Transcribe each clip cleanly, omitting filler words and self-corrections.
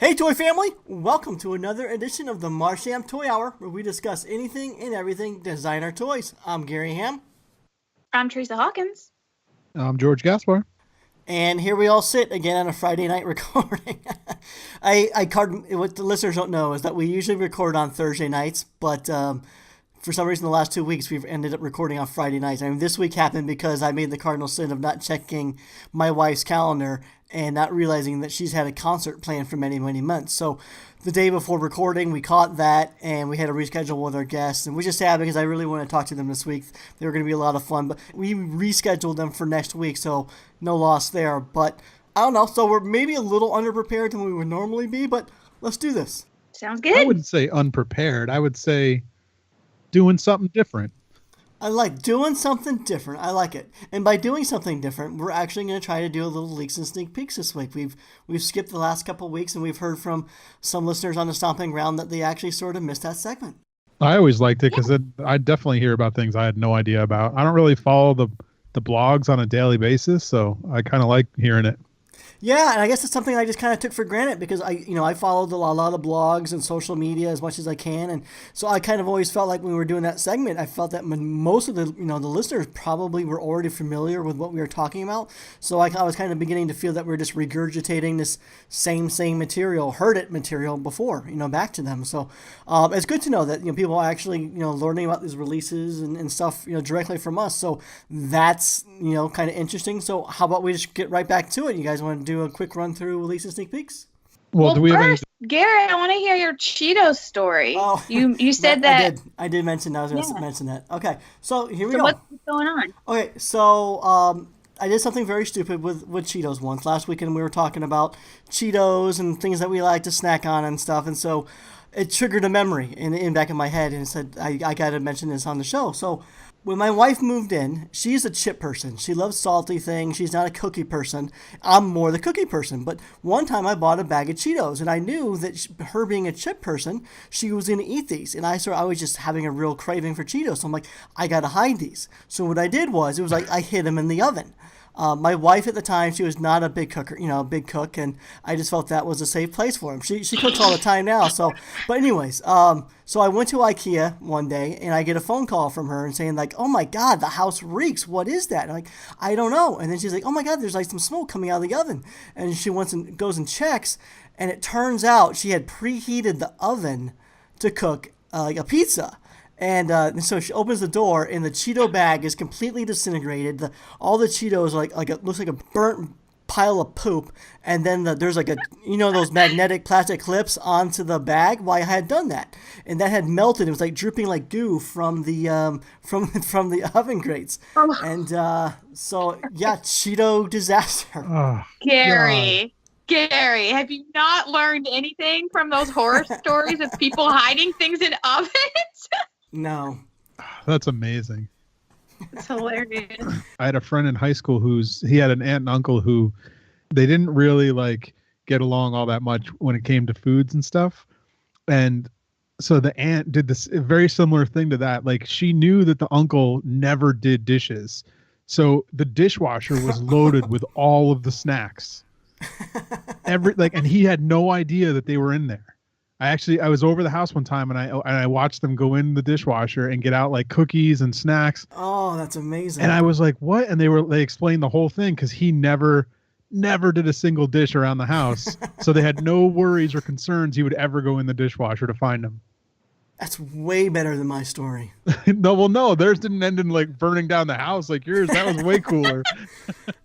Hey, Toy Family! Welcome to another edition of the Marsham Toy Hour, where we discuss anything and everything designer toys. I'm Gary Ham, I'm Teresa Hawkins. I'm George Gaspar. and here we all sit again on a Friday night recording. What the listeners don't know is that we usually record on Thursday nights, but for some reason the last 2 weeks we've ended up recording on Friday nights. I mean, this week happened because I made the cardinal sin of not checking my wife's calendar and not realizing that she's had a concert planned for many, many months. So the day before recording, we caught that and we had to reschedule with our guests. And we're just sad because I really want to talk to them this week. They were going to be a lot of fun, but we rescheduled them for next week, so no loss there. But I don't know. So we're maybe a little underprepared than we would normally be, but let's do this. Sounds I good. wouldn't say unprepared. I would say doing something different. I like doing something different. I like it. And by doing something different, we're actually going to try to do a little leaks and sneak peeks this week. We've skipped the last couple of weeks, and we've heard from some listeners on the Stomping Ground that they actually sort of missed that segment. I always liked it because I definitely hear about things I had no idea about. I don't really follow the blogs on a daily basis, so I kind of like hearing it. Yeah, and I guess it's something I just kind of took for granted because I followed a lot of blogs and social media as much as I can, and so I kind of always felt like when we were doing that segment, I felt that most of the the listeners probably were already familiar with what we were talking about. So I was kind of beginning to feel that we were just regurgitating this same material, heard it material before, back to them. So it's good to know that people are actually learning about these releases and stuff directly from us. So that's kind of interesting. So how about we just get right back to it? You guys want to do a quick run through release and sneak peeks? Well, do we have any? First, Gary, I want to hear your Cheeto story. Oh, You said that. I did mention that. I was going to mention that. Okay, so here we So go. what's going on? Okay, so I did something very stupid with Cheetos once. Last weekend we were talking about Cheetos and things that we like to snack on and stuff, and so it triggered a memory in back of my head and said I got to mention this on the show. So when my wife moved in, she's a chip person. She loves salty things. She's not a cookie person. I'm more the cookie person. But one time I bought a bag of Cheetos, and I knew that her being a chip person, she was going to eat these. And I was just having a real craving for Cheetos. So I'm like, I got to hide these. So what I did was, it was like I hid them in the oven. My wife at the time, she was not a big cooker, a big cook, and I just felt that was a safe place for him. She cooks all the time now, so. But anyways, so I went to IKEA one day, and I get a phone call from her and saying like, "Oh my God, the house reeks. What is that?" And I'm like, "I don't know." And then she's like, "Oh my God, there's like some smoke coming out of the oven." And she goes and checks, and it turns out she had preheated the oven to cook like a pizza. And so she opens the door, and the Cheeto bag is completely disintegrated. All the Cheetos are like it looks like a burnt pile of poop. And then there's like those magnetic plastic clips onto the bag. Well, I had done that, and that had melted. It was like dripping like goo from the from the oven grates. Oh. And so yeah, Cheeto disaster. Oh, Gary, have you not learned anything from those horror stories of people hiding things in ovens? No. that's amazing. It's hilarious. I had a friend in high school he had an aunt and uncle who they didn't really like get along all that much when it came to foods and stuff. And so the aunt did this very similar thing to that. Like she knew that the uncle never did dishes. So the dishwasher was loaded with all of the snacks. And he had no idea that they were in there. I was over the house one time and I watched them go in the dishwasher and get out like cookies and snacks. Oh, that's amazing. And I was like, "What?" And they explained the whole thing because he never did a single dish around the house. So they had no worries or concerns he would ever go in the dishwasher to find them. That's way better than my story. No, theirs didn't end in like burning down the house like yours. That was way cooler.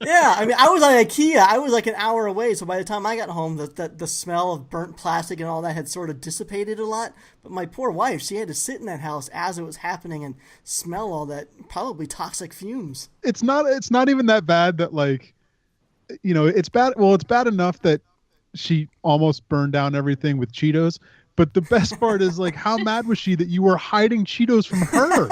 Yeah, I mean, I was at IKEA. I was like an hour away, so by the time I got home, the smell of burnt plastic and all that had sort of dissipated a lot. But my poor wife, she had to sit in that house as it was happening and smell all that probably toxic fumes. It's not even that bad that like, it's bad. Well, it's bad enough that she almost burned down everything with Cheetos. But the best part is like, how mad was she that you were hiding Cheetos from her?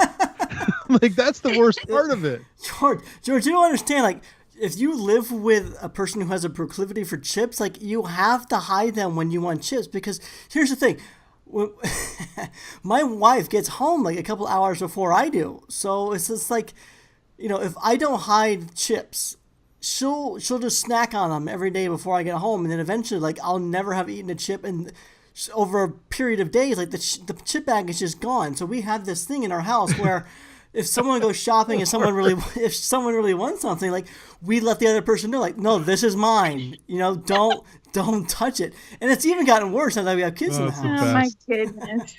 Like, that's the worst part of it. George, you don't understand. Like, if you live with a person who has a proclivity for chips, like you have to hide them when you want chips. Because here's the thing. My wife gets home like a couple hours before I do. So it's just like, if I don't hide chips, she'll just snack on them every day before I get home, and then eventually, like, I'll never have eaten a chip, and over a period of days, like the chip bag is just gone. So we have this thing in our house where if someone goes shopping and if someone really wants something, like, we let the other person know, like, no, this is mine. Don't touch it. And it's even gotten worse now that we have kids in the That's the house. Oh my best. goodness.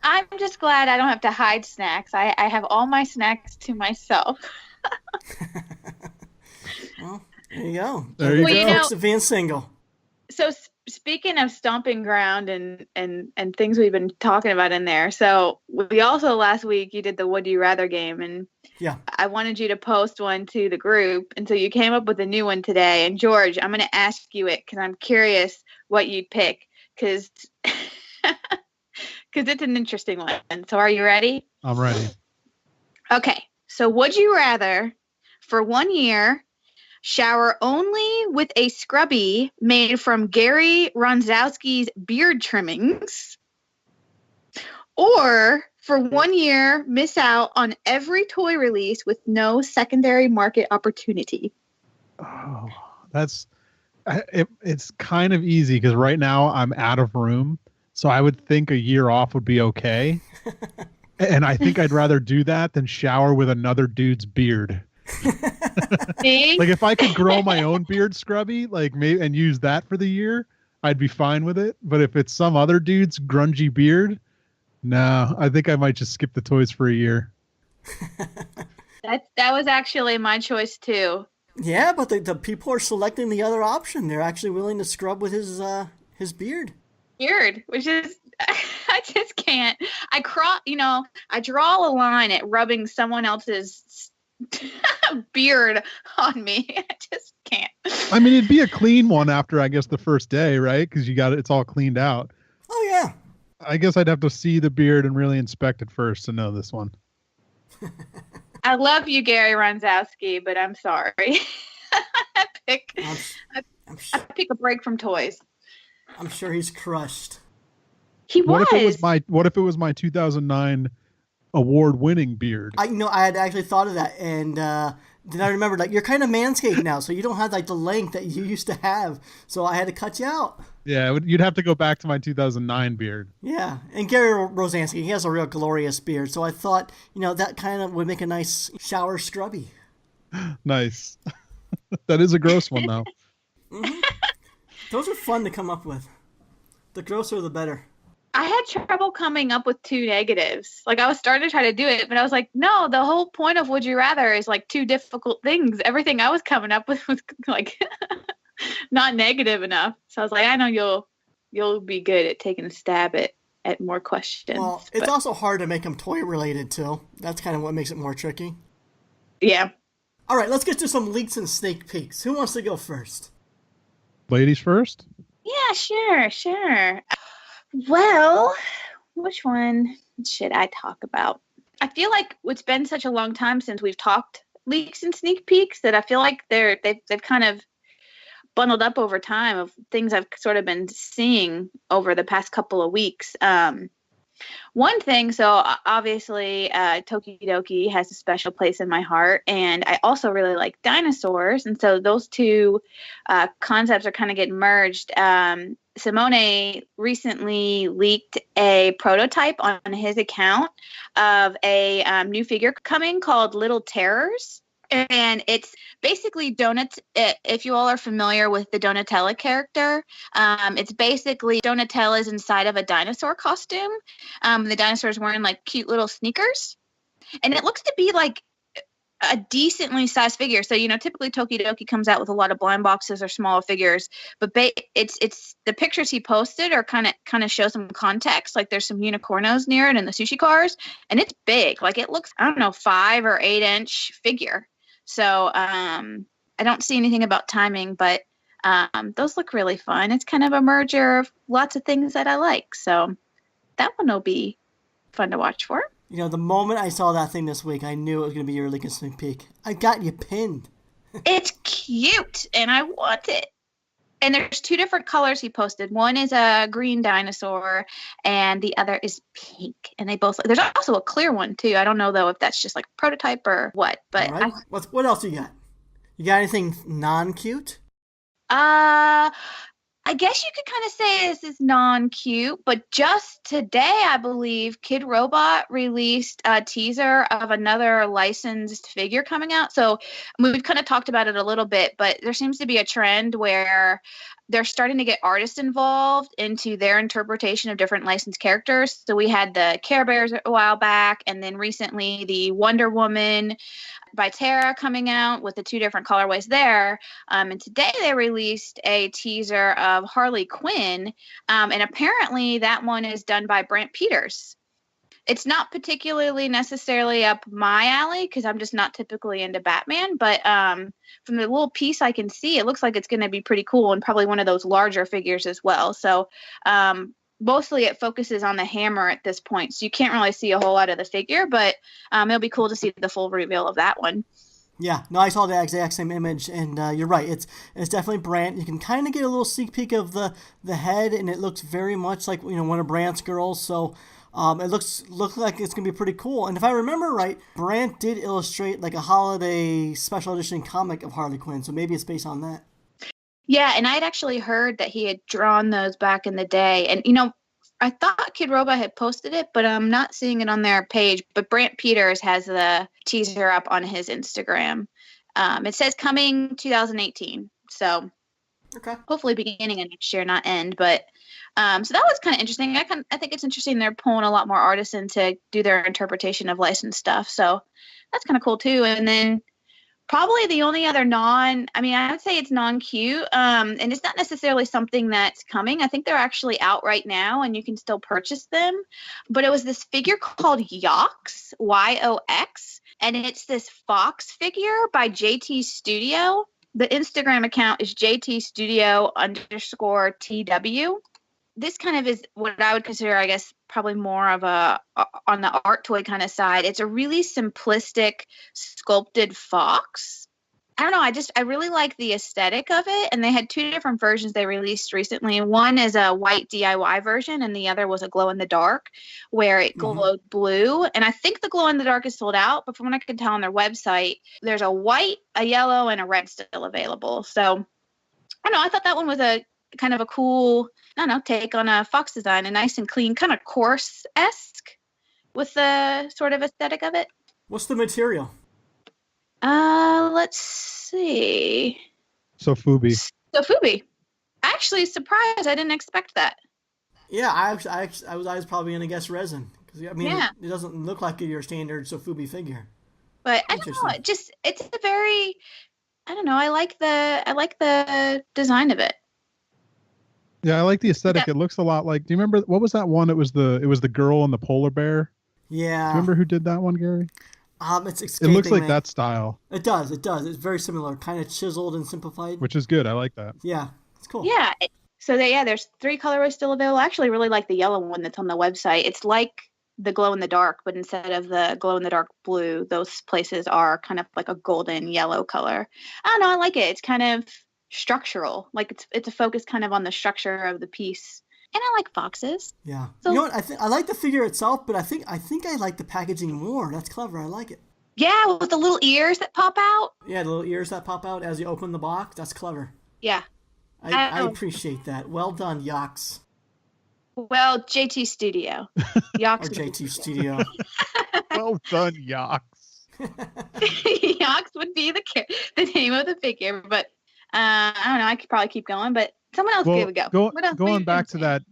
I'm just glad I don't have to hide snacks. I have all my snacks to myself. Well, there you go. There you Well, you go. know- Perks of being single. So speaking of stomping ground and things we've been talking about in there, so we also last week you did the Would You Rather game, and Yeah. I wanted you to post one to the group, and so you came up with a new one today. And George, I'm going to ask you it because I'm curious what you'd pick, because it's an interesting one. So are you ready? I'm ready. Okay. So would you rather, for 1 year, shower only with a scrubby made from Gary Ronzowski's beard trimmings, or for 1 year, miss out on every toy release with no secondary market opportunity? Oh, it's kind of easy because right now I'm out of room. So I would think a year off would be okay. And I think I'd rather do that than shower with another dude's beard. See? Like if I could grow my own beard scrubby, like maybe and use that for the year, I'd be fine with it. But if it's some other dude's grungy beard, no, I think I might just skip the toys for a year. That was actually my choice too. Yeah, but the people are selecting the other option. They're actually willing to scrub with his beard. Beard, which is I just can't. I draw a line at rubbing someone else's beard on me. I just can't. I mean, it'd be a clean one after, I guess, the first day, right? Because it's all cleaned out. Oh yeah. I guess I'd have to see the beard and really inspect it first to know this one. I love you, Gary Ronzowski, but I'm sorry. I pick I'm sure, a break from toys. I'm sure he's crushed. He What was. if it was my 2009 award-winning beard? I had actually thought of that, and then I remembered, like, you're kind of manscaped now, so you don't have like the length that you used to have. So I had to cut you out. Yeah, you'd have to go back to my 2009 beard. Yeah, and Gary Rosansky, he has a real glorious beard, so I thought, that kind of would make a nice shower scrubby. Nice. That is a gross one, though. Those are fun to come up with. The grosser, the better. I had trouble coming up with two negatives. Like, I was starting to try to do it, but I was like, no, the whole point of Would You Rather is like two difficult things. Everything I was coming up with was like not negative enough. So I was like, I know you'll be good at taking a stab at more questions. Well, it's also hard to make them toy related too. That's kind of what makes it more tricky. Yeah. All right, let's get to some leaks and sneak peeks. Who wants to go first? Ladies first? Yeah, sure. Well, which one should I talk about? I feel like it's been such a long time since we've talked leaks and sneak peeks that I feel like they've kind of bundled up over time of things I've sort of been seeing over the past couple of weeks. One thing, so obviously Tokidoki has a special place in my heart, and I also really like dinosaurs, and so those two concepts are kind of getting merged. Simone recently leaked a prototype on his account of a new figure coming called Little Terrors. And it's basically donuts. If you all are familiar with the Donatella character, it's basically Donatella's inside of a dinosaur costume. The dinosaur's wearing like cute little sneakers. And it looks to be like a decently sized figure. So, typically Tokidoki comes out with a lot of blind boxes or smaller figures, but it's the pictures he posted are kind of show some context. Like there's some unicornos near it and the sushi cars, and it's big. Like it looks, 5 or 8 inch figure. So, I don't see anything about timing, but those look really fun. It's kind of a merger of lots of things that I like. So that one will be fun to watch for. The moment I saw that thing this week, I knew it was going to be your leak and sneak peek. I got you pinned. It's cute, and I want it. And there's 2 different colors he posted. One is a green dinosaur, and the other is pink. And they both. There's also a clear one too. I don't know though if that's just like a prototype or what. But All right. What else you got? You got anything non-cute? Uh, I guess you could kind of say this is non-cute, but just today, I believe, Kid Robot released a teaser of another licensed figure coming out. So we've kind of talked about it a little bit, but there seems to be a trend where they're starting to get artists involved into their interpretation of different licensed characters. So we had the Care Bears a while back, and then recently the Wonder Woman by Tara coming out with the two different colorways there. And today they released a teaser of Harley Quinn. And apparently that one is done by Brent Peters. It's not particularly necessarily up my alley because I'm just not typically into Batman. But from the little piece I can see, it looks like it's going to be pretty cool and probably one of those larger figures as well. So mostly it focuses on the hammer at this point, so you can't really see a whole lot of the figure, but it'll be cool to see the full reveal of that one. Yeah, no, I saw the exact same image, and you're right. It's definitely Brant. You can kind of get a little sneak peek of the head, and it looks very much like one of Brant's girls. So it looks like it's gonna be pretty cool. And if I remember right, Brant did illustrate like a holiday special edition comic of Harley Quinn, so maybe it's based on that. Yeah, and I'd actually heard that he had drawn those back in the day, and I thought Kid Robot had posted it, but I'm not seeing it on their page. But Brant Peters has the teaser up on his Instagram. It says coming 2018, so Okay. hopefully beginning of next year, not end. But so that was kind of interesting. I think it's interesting they're pulling a lot more artists in to do their interpretation of licensed stuff. So that's kind of cool too. And then probably the only other I would say it's non-cute, and it's not necessarily something that's coming. I think they're actually out right now, and you can still purchase them. But it was this figure called Yox, Y-O-X, and it's this fox figure by JT Studio. The Instagram account is JT Studio _TW. This kind of is what I would consider, I guess, probably more of a on the art toy kind of side. It's a really simplistic sculpted fox. I don't know. I really like the aesthetic of it. And they had two different versions they released recently. One is a white DIY version, and the other was a glow in the dark where it glowed blue. And I think the glow in the dark is sold out, but from what I can tell on their website, there's a white, a yellow, and a red still available. So I don't know. I thought that one was a kind of a cool, I don't know, take on a fox design, a nice and clean, kind of coarse-esque with the sort of aesthetic of it. What's the material? Let's see. So Fubi. Actually, surprised. I didn't expect that. Yeah, I was probably gonna guess resin because Yeah. it doesn't look like your standard Sofubi figure. But I don't know. It's a very, I don't know. I like the design of it. Yeah, I like the aesthetic. It looks a lot like. Do you remember what was that one? It was the girl and the polar bear. Yeah. Do you remember who did that one, Gary? It's It escaping looks like me. that style. It does. It's very similar, kind of chiseled and simplified. Which is good. I like that. Yeah, it's cool. Yeah. So there's 3 colorways still available. I actually really like the yellow one that's on the website. It's like the glow in the dark, but instead of the glow in the dark blue, those places are kind of like a golden yellow color. I don't know. I like it. It's kind of structural. Like it's a focus kind of on the structure of the piece. And I like foxes. Yeah. So, you know what? I like the figure itself, but I think I like the packaging more. That's clever. I like it. Yeah, with the little ears that pop out. Yeah, the little ears that pop out as you open the box. That's clever. Yeah. I appreciate that. Well done, Yox. Well, JT Studio. Yox. Or JT Studio. Well done, Yox. Yox would be the name of the figure, but I don't know. I could probably keep going, but someone else give it a go. Going back to that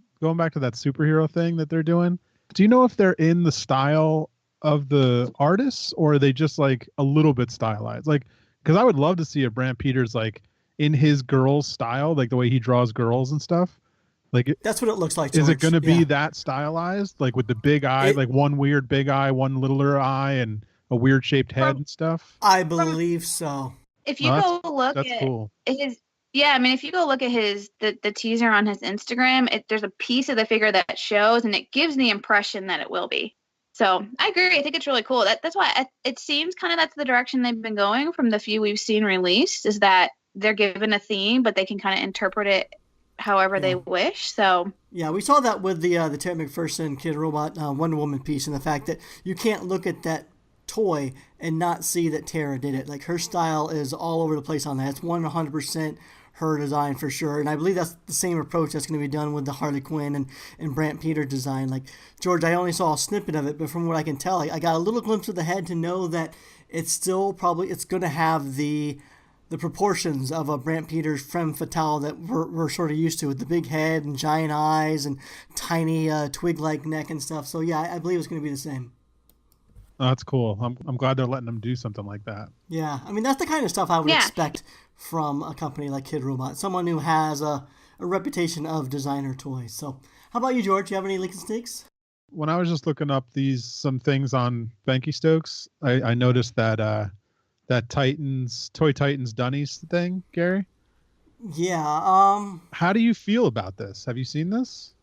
superhero thing that they're doing. Do you know if they're in the style of the artists, or are they just like a little bit stylized? Like, because I would love to see a Brant Peters like in his girls style, like the way he draws girls and stuff. Like that's what it looks like. George. Is it going to be that stylized, like with the big eye, like one weird big eye, one littler eye, and a weird shaped head and stuff? I believe so. If you go look at cool. His, yeah, I mean, if you go look at the teaser on his Instagram, there's a piece of the figure that shows, and it gives the impression that it will be. So I agree. I think it's really cool. That's why it seems kind of that's the direction they've been going from the few we've seen released, is that they're given a theme, but they can kind of interpret it however they wish. So yeah, we saw that with the Terry McPherson Kid Robot Wonder Woman piece, and the fact that you can't look at that toy and not see that Tara did it. Like her style is all over the place on that. It's 100% her design for sure. And I believe that's the same approach that's going to be done with the Harley Quinn and Brant Peter design. Like George, I only saw a snippet of it, but from what I can tell, I got a little glimpse of the head to know that it's still probably it's going to have the proportions of a Brant Peters femme fatale that we're sort of used to, with the big head and giant eyes and tiny twig-like neck and stuff. So yeah, I believe it's going to be the same. Oh, that's cool. I'm glad they're letting them do something like that. Yeah, I mean that's the kind of stuff I would expect from a company like Kid Robot, someone who has a reputation of designer toys. So how about you, George? You have any leaks and sneaks? When I was just looking up some things on Banky Stokes, I noticed that that Toy Titans Dunnies thing, Gary. Yeah. How do you feel about this? Have you seen this?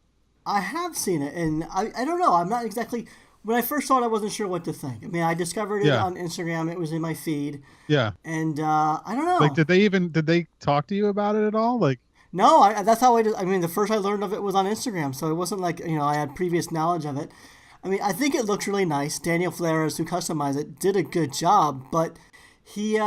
I have seen it, and I don't know. I'm not exactly. When I first saw it, I wasn't sure what to think. I mean, I discovered it on Instagram. It was in my feed. Yeah. And I don't know. Like, did they talk to you about it at all? Like, no, that's how I mean, the first I learned of it was on Instagram, so it wasn't like, I had previous knowledge of it. I mean, I think it looks really nice. Daniel Flores, who customized it, did a good job, but he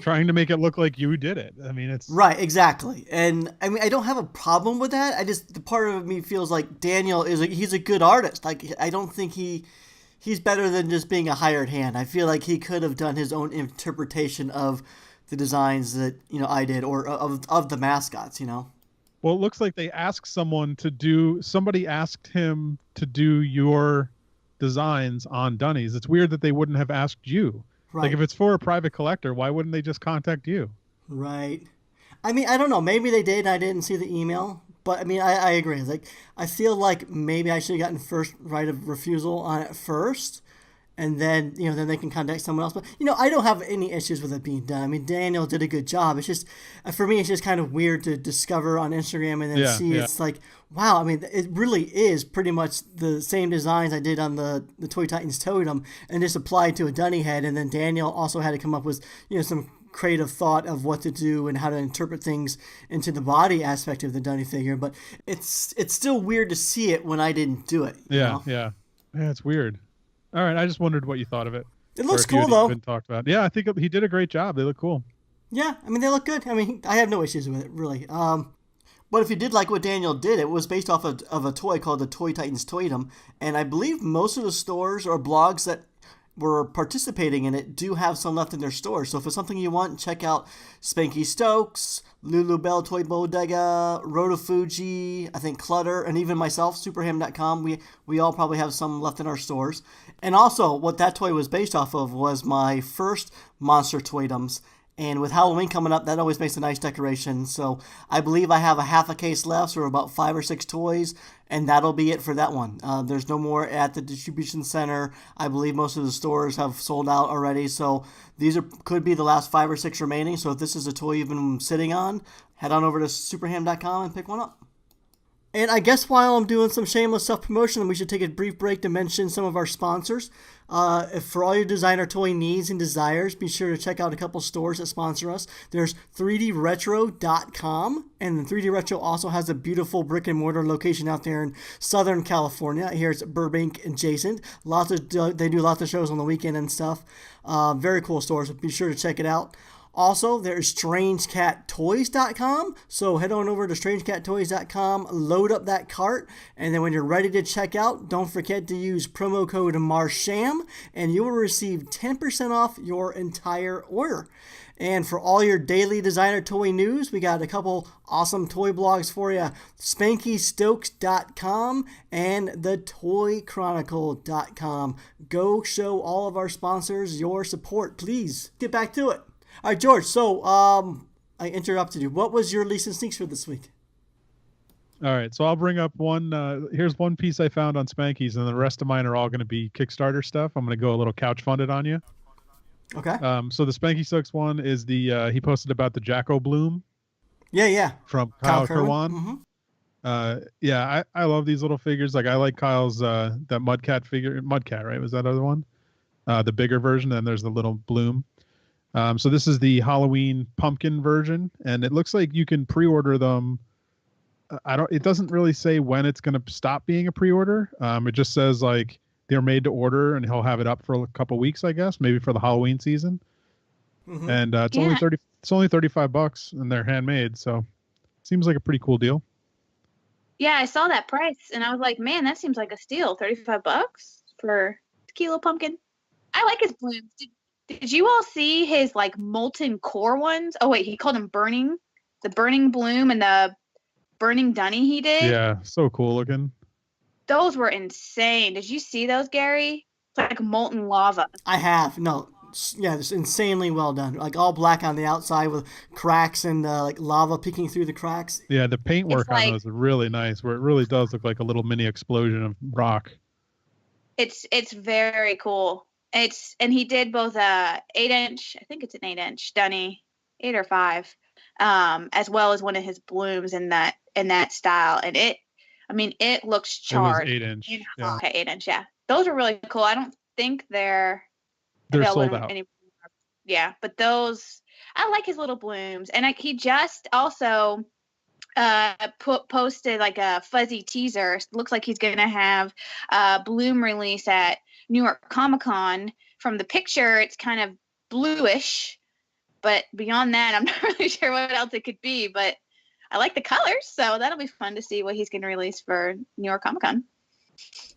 trying to make it look like you did it. I mean, it's right, exactly. And I mean, I don't have a problem with that. The part of me feels like Daniel he's a good artist. Like, I don't think he's better than just being a hired hand. I feel like he could have done his own interpretation of the designs that I did, or of the mascots. Well, it looks like they asked somebody asked him to do your designs on Dunnies. It's weird that they wouldn't have asked you. Right. Like, if it's for a private collector, why wouldn't they just contact you? Right. I mean, I don't know. Maybe they did and I didn't see the email. But, I mean, I agree. Like, I feel like maybe I should have gotten first right of refusal on it first. And then, then they can contact someone else. But, I don't have any issues with it being done. I mean, Daniel did a good job. It's just, for me, it's just kind of weird to discover on Instagram and then see it's like, wow, I mean, it really is pretty much the same designs I did on the Toy Titans Totem and just applied to a Dunny head. And then Daniel also had to come up with, some creative thought of what to do and how to interpret things into the body aspect of the Dunny figure. But it's still weird to see it when I didn't do it. Yeah, it's weird. All right, I just wondered what you thought of it. It looks cool, though. Been talked about. Yeah, I think he did a great job. They look cool. Yeah, I mean, they look good. I mean, I have no issues with it, really. But if you did like what Daniel did, it was based off of a toy called the Toy Titans Totem, and I believe most of the stores or blogs that were participating in it do have some left in their stores. So if it's something you want, check out Spanky Stokes, Lulu Bell Toy Bodega, Roto Fuji, I think Clutter, and even myself, Superham.com. We all probably have some left in our stores. And also, what that toy was based off of was my first Monster Toydoms. And with Halloween coming up, that always makes a nice decoration. So I believe I have a half a case left, or about 5 or 6 toys, and that'll be it for that one. There's no more at the distribution center. I believe most of the stores have sold out already. So could be the last 5 or 6 remaining. So if this is a toy you've been sitting on, head on over to superham.com and pick one up. And I guess while I'm doing some shameless self-promotion, we should take a brief break to mention some of our sponsors. For all your designer toy needs and desires, be sure to check out a couple stores that sponsor us. There's 3dretro.com, and 3D Retro also has a beautiful brick-and-mortar location out there in Southern California. Here it's Burbank adjacent. They do lots of shows on the weekend and stuff. Very cool stores, so be sure to check it out. Also, there's StrangeCatToys.com, so head on over to StrangeCatToys.com, load up that cart, and then when you're ready to check out, don't forget to use promo code MARSHAM, and you will receive 10% off your entire order. And for all your daily designer toy news, we got a couple awesome toy blogs for you, SpankyStokes.com and TheToyChronicle.com. Go show all of our sponsors your support, please. Get back to it. All right, George, so I interrupted you. What was your least and sneaks for this week? All right, so I'll bring up one. Here's one piece I found on Spanky's, and the rest of mine are all going to be Kickstarter stuff. I'm going to go a little couch funded on you. Okay. So the Spanky Stokes one is he posted about the Jacko Bloom. Yeah. From Kyle Kerwin. Kerwan. Mm-hmm. I love these little figures. Like, I like Kyle's that Mudcat figure. Mudcat, right? Was that other one? The bigger version, and there's the little Bloom. So this is the Halloween pumpkin version, and it looks like you can pre-order them. It doesn't really say when it's going to stop being a pre-order. It just says like they're made to order, and he'll have it up for a couple weeks, I guess, maybe for the Halloween season. Hmm. And it's Yeah. only $35, and they're handmade, so seems like a pretty cool deal. Yeah, I saw that price and I was like, man, that seems like a steal. $35 for Kilo Pumpkin. I like his blooms. Did you all see his like molten core ones? Oh wait, he called them burning. The burning bloom and the burning dunny he did. Yeah, so cool looking. Those were insane. Did you see those, Gary? It's like molten lava. I have. No. Yeah, it's insanely well done. Like all black on the outside with cracks and like lava peeking through the cracks. Yeah, the paint It's work on like those is really nice, where it really does look like a little mini explosion of rock. it's very cool. And he did both 8-inch, I think it's an 8-inch dunny, 8 or 5, as well as one of his blooms in that style. And it looks It was charred. 8-inch. Yeah. Okay, 8-inch, yeah. Those are really cool. I don't think they're available sold out. anymore. Yeah, but those, I like his little blooms. And he just also posted like a fuzzy teaser. Looks like he's gonna have a bloom release at New York Comic Con. From the picture, it's kind of bluish, but beyond that, I'm not really sure what else it could be. But I like the colors, so that'll be fun to see what he's gonna release for New York Comic Con.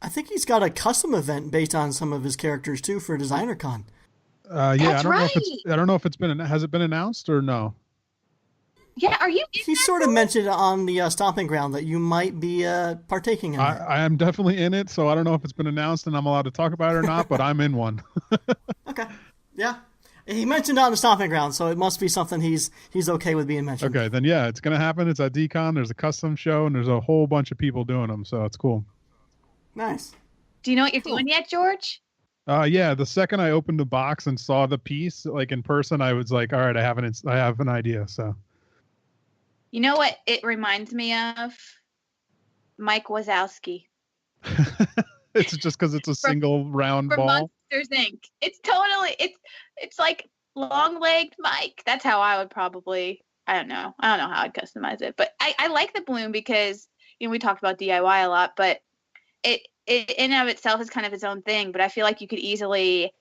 I think he's got a custom event based on some of his characters too for Designer Con. Yeah, That's I don't know if it's been has it been announced or no. Yeah, are you? He sort of mentioned on the Stomping Ground that you might be partaking in that. I am definitely in it, so I don't know if it's been announced and I'm allowed to talk about it or not, but I'm in one. Okay. Yeah. He mentioned on the Stomping Ground, so it must be something he's okay with being mentioned. Okay, then yeah, it's gonna happen. It's at DCon. There's a custom show, and there's a whole bunch of people doing them, so it's cool. Nice. Do you know what you're doing yet, George? Yeah, the second I opened the box and saw the piece, like in person, I was like, all right, I have an idea. So. You know what it reminds me of? Mike Wazowski. It's just because it's a single round From ball. Monsters Inc. It's like long-legged Mike. That's how I would probably. I don't know how I'd customize it, but I like the bloom because we talked about DIY a lot, but it in and of itself is kind of its own thing. But I feel like you could easily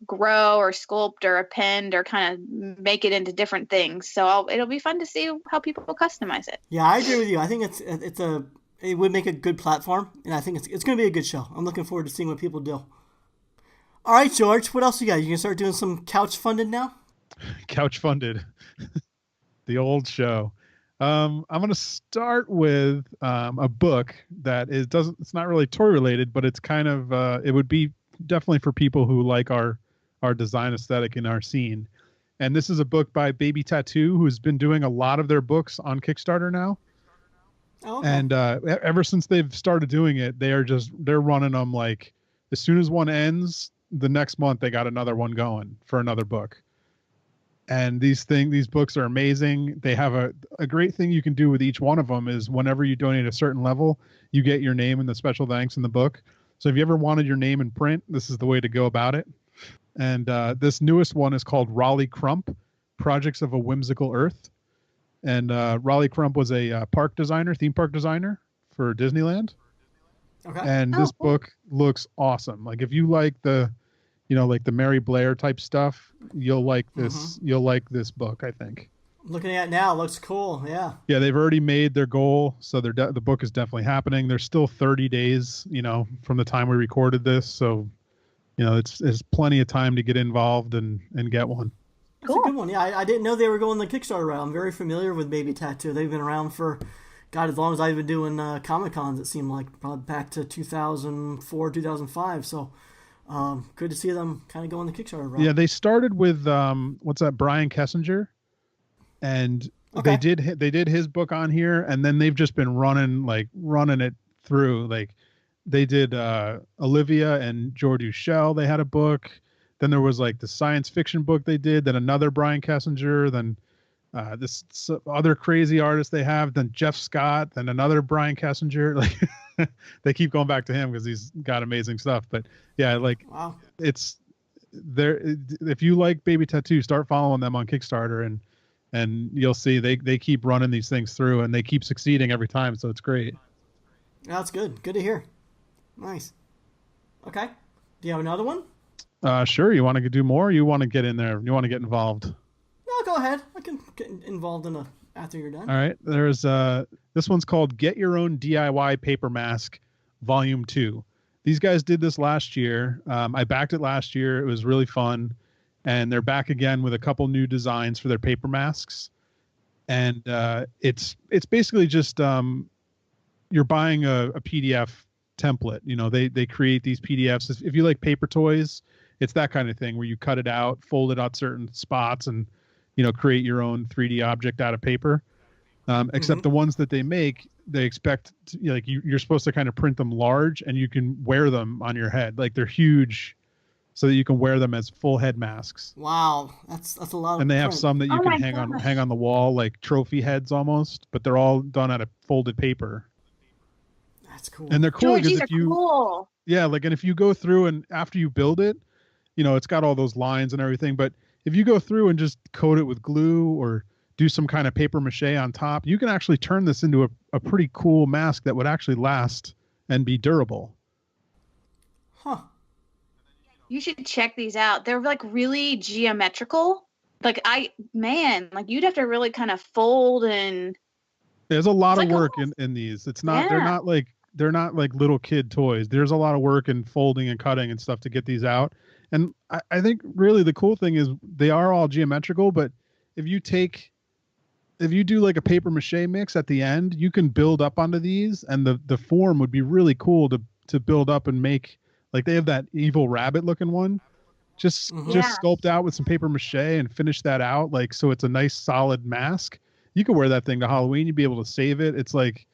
grow or sculpt or append or kind of make it into different things. So it'll be fun to see how people customize it. Yeah, I agree with you. I think it would make a good platform, and I think it's going to be a good show. I'm looking forward to seeing what people do. All right, George, what else you got? You can start doing some couch funded now? Couch funded. The old show. I'm going to start with a book that it's not really toy related, but it's kind of it would be definitely for people who like our design aesthetic in our scene. And this is a book by Baby Tattoo, who's been doing a lot of their books on Kickstarter now. Oh, okay. And ever since they've started doing it, they're running them like as soon as one ends, the next month they got another one going for another book. And these books are amazing. They have a great thing you can do with each one of them is whenever you donate a certain level, you get your name in the special thanks in the book. So if you ever wanted your name in print, this is the way to go about it. And this newest one is called Raleigh Crump, Projects of a Whimsical Earth. And Raleigh Crump was a theme park designer for Disneyland. Okay. And this book looks awesome. Like if you like the Mary Blair type stuff, you'll like this. Mm-hmm. You'll like this book, I think. Looking at it now, looks cool. Yeah. Yeah, they've already made their goal, so the book is definitely happening. There's still 30 days, from the time we recorded this, so it's plenty of time to get involved and get one. That's a good one. Yeah, I didn't know they were going the Kickstarter route. I'm very familiar with Baby Tattoo. They've been around for, God, as long as I've been doing Comic Cons, it seemed like, probably back to 2004, 2005. So good to see them kind of going the Kickstarter route. Yeah, they started with, Brian Kessinger. And okay. they did his book on here, and then they've just been running it through. Like they did Olivia and George Shell. They had a book. Then there was like the science fiction book they did. Then another Brian Kessinger. Then this other crazy artist they have. Then Jeff Scott. Then another Brian Kessinger. Like they keep going back to him because he's got amazing stuff. But yeah, like wow. It's there. If you like Baby Tattoo, start following them on Kickstarter and you'll see they keep running these things through and they keep succeeding every time. So it's great. That's good. Good to hear. Nice. Okay. Do you have another one? Sure. You want to do more? Or you want to get in there? You want to get involved? No, go ahead. I can get involved in after you're done. All right. There's this one's called Get Your Own DIY Paper Mask Volume 2. These guys did this last year. I backed it last year. It was really fun. And they're back again with a couple new designs for their paper masks. And it's basically just you're buying a PDF template. You know, they create these PDFs. If you like paper toys, it's that kind of thing where you cut it out, fold it out certain spots, and create your own 3D object out of paper. Except the ones that they make, they expect you're supposed to kind of print them large, and you can wear them on your head. Like they're huge, so that you can wear them as full head masks. Wow, that's a lot of And they have print. some that you can hang on the wall, like trophy heads almost, but they're all done out of folded paper. That's cool. And they're cool George, because these are cool. yeah, like, and if you go through and after you build it, it's got all those lines and everything, but if you go through and just coat it with glue or do some kind of paper mache on top, you can actually turn this into a pretty cool mask that would actually last and be durable. Huh. You should check these out. They're like really geometrical. Like you'd have to really kind of fold and there's a lot of work in these. It's not they're not like little kid toys. There's a lot of work in folding and cutting and stuff to get these out. And I think really the cool thing is they are all geometrical, but if you do like a paper mache mix at the end, you can build up onto these, and the form would be really cool to build up and make. Like they have that evil rabbit looking one. Just sculpt out with some paper mache and finish that out, like, so it's a nice solid mask. You could wear that thing to Halloween. You'd be able to save it. It's like,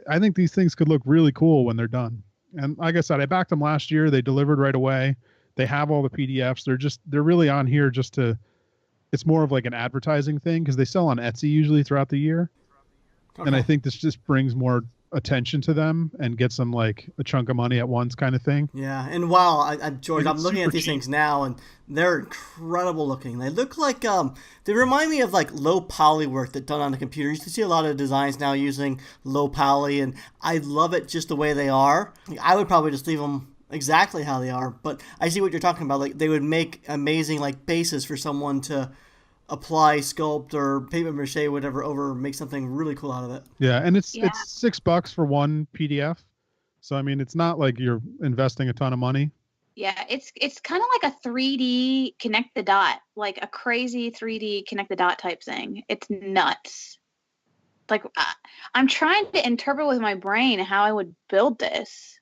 I think these things could look really cool when they're done. And like I said, I backed them last year. They delivered right away. They have all the PDFs. They're really on here it's more of like an advertising thing because they sell on Etsy usually throughout the year. Okay. And I think this just brings more attention to them and gets them like a chunk of money at once kind of thing. Yeah. And wow, George, I'm looking at these things now and they're incredible looking. They look like, they remind me of like low poly work that's done on the computer. You can see a lot of designs now using low poly, and I love it just the way they are. I would probably just leave them exactly how they are, but I see what you're talking about. Like they would make amazing like bases for someone to apply, sculpt, or paper mache, whatever, over, make something really cool out of it. Yeah, and it's $6 for one PDF. So I mean, it's not like you're investing a ton of money. Yeah, it's kind of like a 3D connect the dot, like a crazy 3D connect the dot type thing. It's nuts. Like I'm trying to interpret with my brain how I would build this.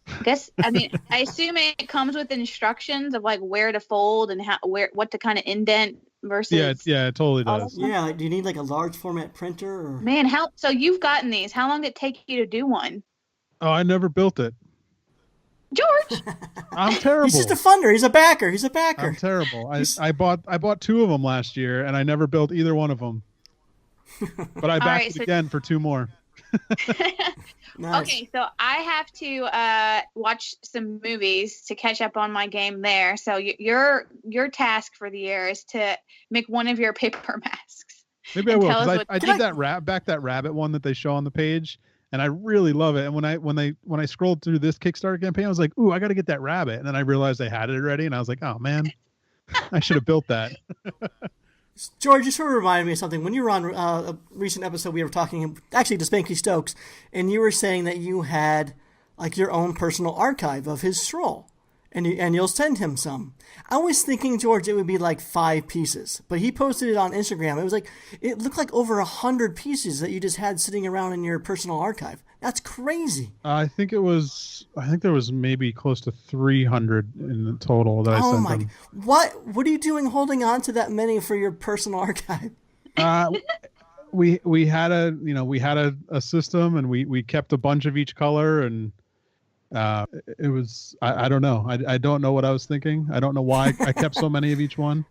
I assume it comes with instructions of like where to fold and what to kind of indent versus. Yeah, it totally does. Yeah, like, do you need like a large format printer? Or... Man, so you've gotten these. How long did it take you to do one? Oh, I never built it. George, I'm terrible. He's just a funder. He's a backer. I'm terrible. I bought 2 of them last year, and I never built either one of them. But I backed it again for 2 more. Nice. Okay, so I have to watch some movies to catch up on my game there. So your task for the year is to make one of your paper masks. Maybe I will, because I did that rabbit one that they show on the page, and I really love it. And when I scrolled through this Kickstarter campaign, I was like, ooh, I got to get that rabbit. And then I realized I had it already, and I was like, oh man, I should have built that. George, you sort of reminded me of something. When you were on a recent episode, we were talking, actually, to Spanky Stokes, and you were saying that you had like your own personal archive of his stroll, and you'll send him some. I was thinking, George, it would be like 5 pieces, but he posted it on Instagram. It looked like over 100 pieces that you just had sitting around in your personal archive. That's crazy. I think there was maybe close to 300 in the total that I sent them. What are you doing holding on to that many for your personal archive? We had a system, and we kept a bunch of each color, and it was I don't know. I don't know what I was thinking. I don't know why I kept so many of each one.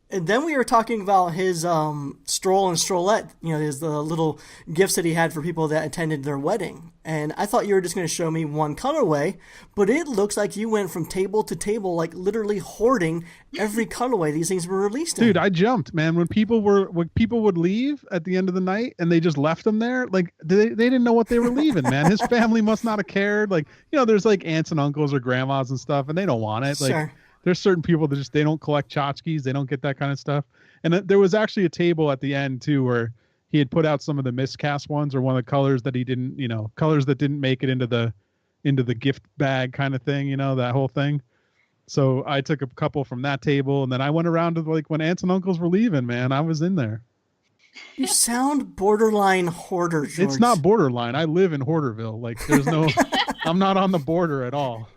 And then we were talking about his stroll and strollette, his the little gifts that he had for people that attended their wedding. And I thought you were just going to show me one colorway, but it looks like you went from table to table, like literally hoarding every colorway these things were released in. Dude, I jumped, man. When people would leave at the end of the night and they just left them there, like they didn't know what they were leaving, man. His family must not have cared. Like, there's like aunts and uncles or grandmas and stuff, and they don't want it. Like, Sure. there's certain people that they don't collect tchotchkes. They don't get that kind of stuff. And there was actually a table at the end too, where he had put out some of the miscast ones, or one of the colors that he didn't, colors that didn't make it into the gift bag kind of thing, that whole thing. So I took a couple from that table, and then I went around to like when aunts and uncles were leaving, man, I was in there. You sound borderline hoarder, George. It's not borderline. I live in Hoarderville. Like there's no, I'm not on the border at all.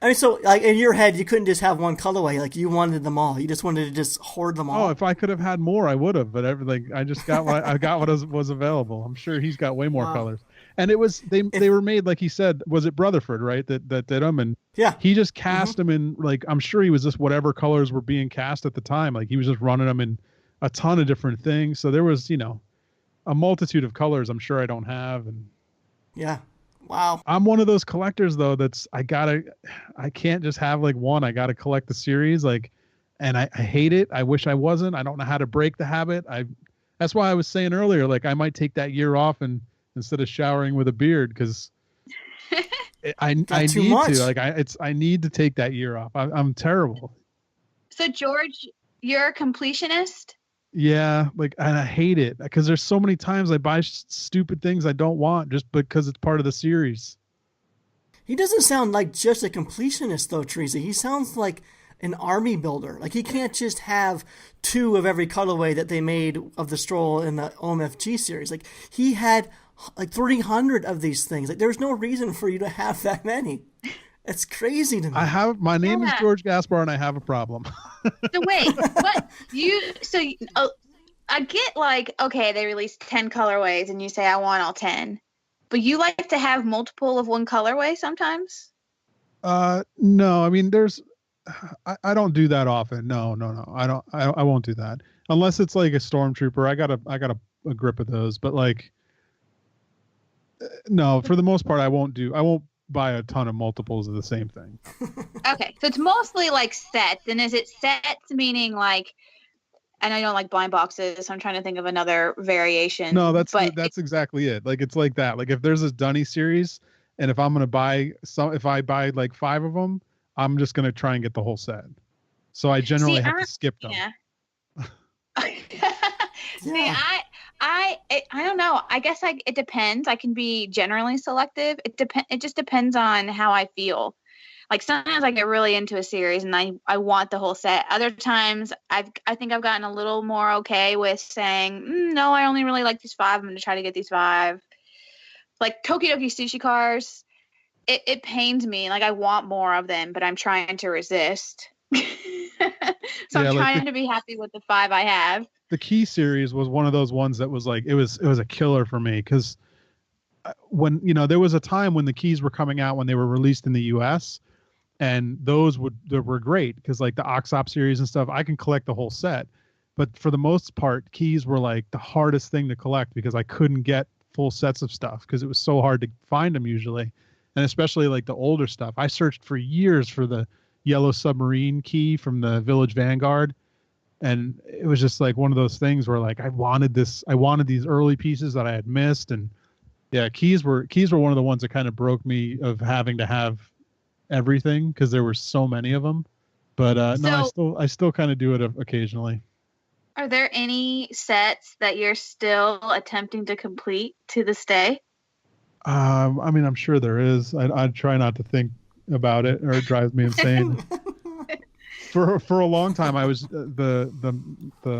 I mean, so like in your head, you couldn't just have one colorway. Like you wanted them all. You just wanted to just hoard them all. Oh, if I could have had more, I would have. But everything, I just got what I got what was available. I'm sure he's got way more colors. And it was they were made, like he said, was it Brotherford, right? That did them, and yeah, he just cast them in, like, I'm sure he was just whatever colors were being cast at the time. Like he was just running them in a ton of different things. So there was a multitude of colors. I'm sure I don't have, and yeah. Wow. I'm one of those collectors though I can't just have like one. I gotta collect the series, like, and I hate it. I wish I wasn't. I don't know how to break the habit. That's why I was saying earlier, like I might take that year off and instead of showering with a beard, because I need to. Like I need to take that year off. I'm terrible. So George, you're a completionist? Yeah, like, and I hate it because there's so many times I buy stupid things I don't want just because it's part of the series. He doesn't sound like just a completionist though, Theresa. He sounds like an army builder. Like he can't just have 2 of every colorway that they made of the stroll in the OMFG series. Like he had like 300 of these things. Like there's no reason for you to have that many. It's crazy to me. My name is George Gaspar, and I have a problem. So wait, what I get, like, okay, they released 10 colorways and you say I want all 10, but you like to have multiple of one colorway sometimes? No, I mean I don't do that often. No. I won't do that unless it's like a stormtrooper. I got a grip of those, but like, no, for the most part, I won't buy a ton of multiples of the same thing. Okay, so it's mostly like sets. And is it sets meaning like, I know you don't like blind boxes, so I'm trying to think of another variation. No, that's exactly it. Like it's like that. Like if there's this Dunny series, and if I'm gonna buy if I buy like 5 of them, I'm just gonna try and get the whole set. So I generally have to skip them. Yeah. See, I don't know. I guess it depends. I can be generally selective. It just depends on how I feel. Like sometimes I get really into a series and I want the whole set. Other times I think I've gotten a little more okay with saying, no, I only really like these 5. I'm going to try to get these 5. Like Tokidoki Sushi Cars, it pains me. Like I want more of them, but I'm trying to resist. So I'm trying to be happy with the 5 I have. The Key series was one of those ones that was like, it was a killer for me, because when, there was a time when the keys were coming out when they were released in the US, and those were great because like the Oxop series and stuff, I can collect the whole set. But for the most part, keys were like the hardest thing to collect because I couldn't get full sets of stuff because it was so hard to find them usually. And especially like the older stuff. I searched for years for the Yellow Submarine key from the Village Vanguard. And it was just like one of those things where like I wanted these early pieces that I had missed. And yeah, keys were one of the ones that kind of broke me of having to have everything because there were so many of them. But I still kind of do it occasionally. Are there any sets that you're still attempting to complete to this day? I mean, I'm sure there is. I try not to think about it or it drives me insane. For a long time, I was the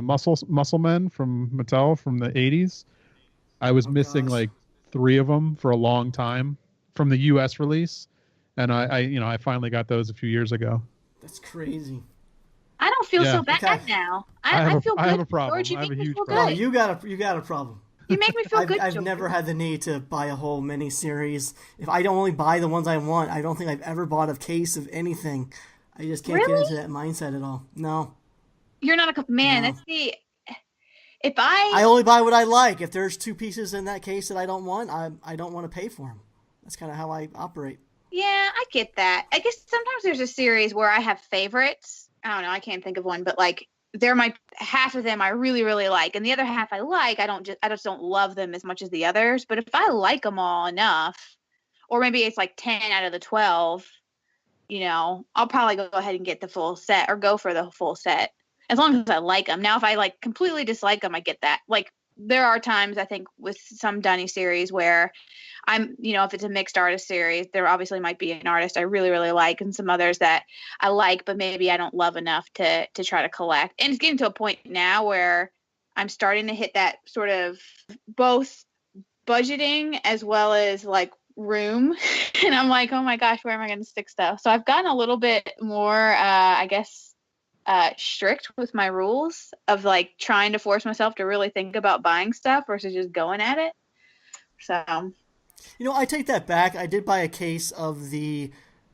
muscle men from Mattel from the 80s. I was missing like 3 of them for a long time from the US release. And I finally got those a few years ago. That's crazy. I don't feel so bad now. I feel good. I have a problem. George, you I have make a me huge feel problem. good. You got a problem. You make me feel good. I've never had the need to buy a whole mini series. If I don't only buy the ones I want, I don't think I've ever bought a case of anything. I just can't get into that mindset at all. No. You're not a man. No. That's the if I only buy what I like. If there's two pieces in that case that I don't want, I don't want to pay for them. That's kind of how I operate. Yeah, I get that. I guess sometimes there's a series where I have favorites. I don't know, I can't think of one, but like they're my half of them I really, really like, and the other half I like. I just don't love them as much as the others. But if I like them all enough, or maybe it's like 10 out of the 12, I'll probably go ahead and get the full set or go for the full set as long as I like them. Now, if I like completely dislike them, I get that. Like there are times I think with some Dunny series where if it's a mixed artist series, there obviously might be an artist I really, really like and some others that I like, but maybe I don't love enough to try to collect. And it's getting to a point now where I'm starting to hit that sort of both budgeting as well as like room. And I'm like, oh my gosh, where am I going to stick stuff? So I've gotten a little bit more, I guess, strict with my rules of like trying to force myself to really think about buying stuff versus just going at it. So I take that back. I did buy a case of the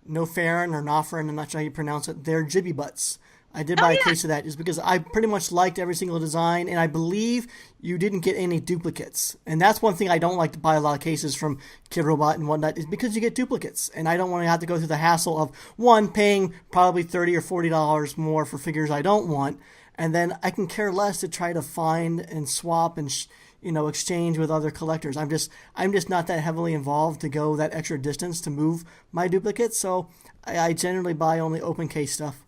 Nofarin or Nofarin, I'm not sure how you pronounce it. They're Jibby Butts. I did buy a case of that just because I pretty much liked every single design, and I believe you didn't get any duplicates. And that's one thing I don't like to buy a lot of cases from Kid Robot and whatnot, is because you get duplicates. And I don't want to have to go through the hassle of, one, paying probably $30 or $40 more for figures I don't want, and then I can care less to try to find and swap and exchange with other collectors. I'm just not that heavily involved to go that extra distance to move my duplicates. So I generally buy only open case stuff.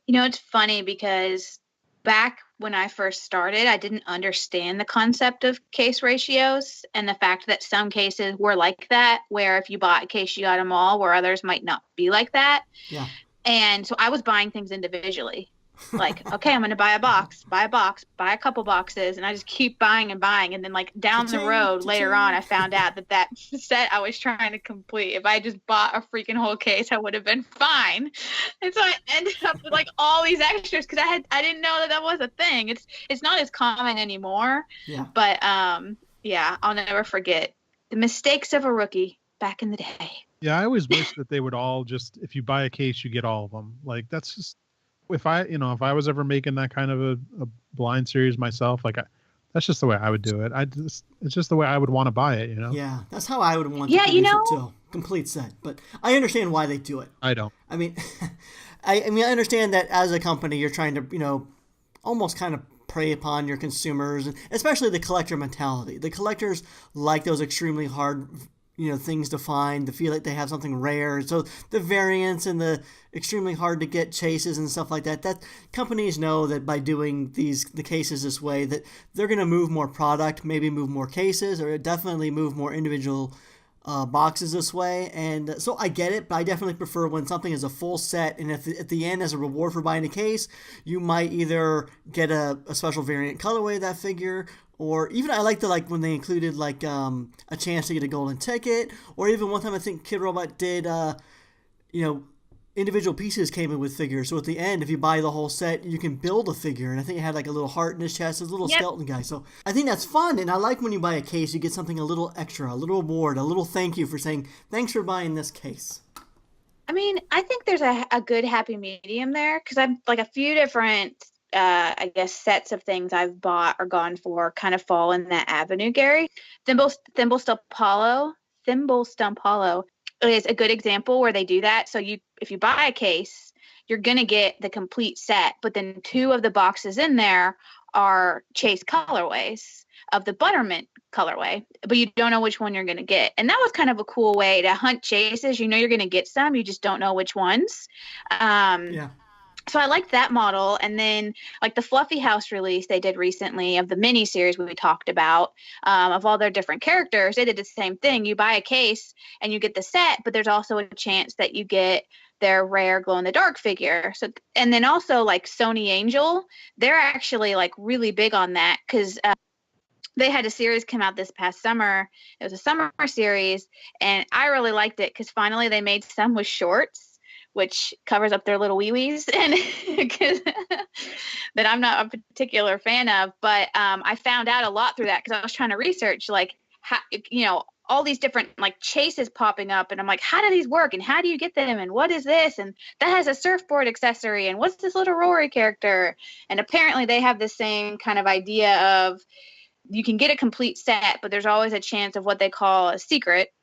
It's funny because back when I first started, I didn't understand the concept of case ratios and the fact that some cases were like that, where if you bought a case, you got them all, where others might not be like that. Yeah. And so I was buying things individually. Like, okay, I'm going to buy a box, buy a couple boxes, and I just keep buying and buying. And then like down the road later on, I found out that set I was trying to complete, if I just bought a freaking whole case, I would have been fine. And so I ended up with like all these extras because I didn't know that was a thing. It's not as common anymore. Yeah. But yeah, I'll never forget the mistakes of a rookie back in the day. Yeah, I always wish that they would all just, if you buy a case, you get all of them. Like that's just, if I was ever making that kind of a blind series myself, like that's just the way I would do it. It's just the way I would want to buy it, Yeah, that's how I would want to produce it too. Complete set. But I understand why they do it. I don't. I mean, I understand that as a company, you're trying to, almost kind of prey upon your consumers, and especially the collector mentality. The collectors like those extremely hard things to find, to feel like they have something rare. So the variants and the extremely hard to get chases and stuff like that companies know that by doing the cases this way, that they're going to move more product, maybe move more cases, or definitely move more individual boxes this way. And so I get it, but I definitely prefer when something is a full set, and if at the end, as a reward for buying a case, you might either get a special variant colorway of that figure, or even I like when they included like a chance to get a golden ticket, or even one time I think Kid Robot did individual pieces came in with figures. So at the end, if you buy the whole set, you can build a figure. And I think it had like a little heart in his chest, a little skeleton guy. So I think that's fun. And I like when you buy a case, you get something a little extra, a little reward, a little thank you for saying, thanks for buying this case. I mean, I think there's a good happy medium there, because I've like a few different I guess sets of things I've bought or gone for kind of fall in that avenue, Gary. Thimble Stump Hollow is a good example where they do that. So if you buy a case, you're going to get the complete set, but then 2 of the boxes in there are chase colorways of the Buttermint colorway, but you don't know which one you're going to get. And that was kind of a cool way to hunt chases. You're going to get some, you just don't know which ones. Yeah. So I liked that model. And then like the Fluffy House release they did recently of the mini series we talked about, of all their different characters, they did the same thing. You buy a case and you get the set, but there's also a chance that you get their rare glow in the dark figure. So, and then also like Sony Angel, they're actually like really big on that, because they had a series come out this past summer. It was a summer series, and I really liked it because finally they made some with shorts, which covers up their little wee-wees, and that I'm not a particular fan of. But I found out a lot through that, because I was trying to research like how, all these different like chases popping up, and I'm like, how do these work, and how do you get them, and what is this, and that has a surfboard accessory, and what's this little Rory character? And apparently they have the same kind of idea of you can get a complete set, but there's always a chance of what they call a secret.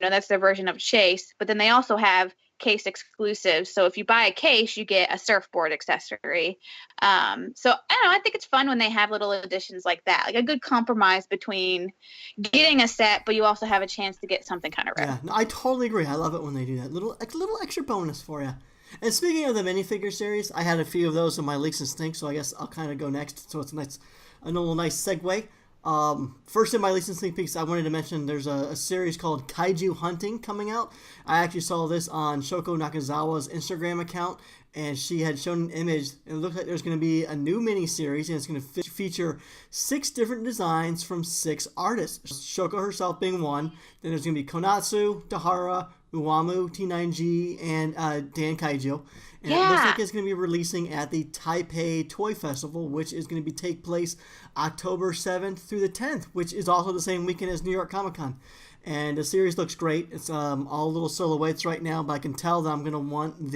That's their version of chase. But then they also have case exclusives. So if you buy a case, you get a surfboard accessory. So I don't know. I think it's fun when they have little additions like that, like a good compromise between getting a set, but you also have a chance to get something kind of rare. Yeah, no, I totally agree. I love it when they do that. Little extra bonus for you. And speaking of the minifigure series, I had a few of those in my Leaks and Stinks, so I guess I'll kind of go next. So it's a little nice segue. First in my recent sneak peeks, I wanted to mention there's a series called Kaiju Hunting coming out. I actually saw this on Shoko Nakazawa's Instagram account, and she had shown an image. It looked like there's going to be a new mini-series, and it's going to feature 6 different designs from 6 artists. Shoko herself being one. Then there's going to be Konatsu, Tahara, Uwamu, T9G, and Dan Kaiju. And it looks like it's going to be releasing at the Taipei Toy Festival, which is going to take place October 7th through the 10th, which is also the same weekend as New York Comic Con. And the series looks great. It's all little silhouettes right now, but I can tell that I'm going to want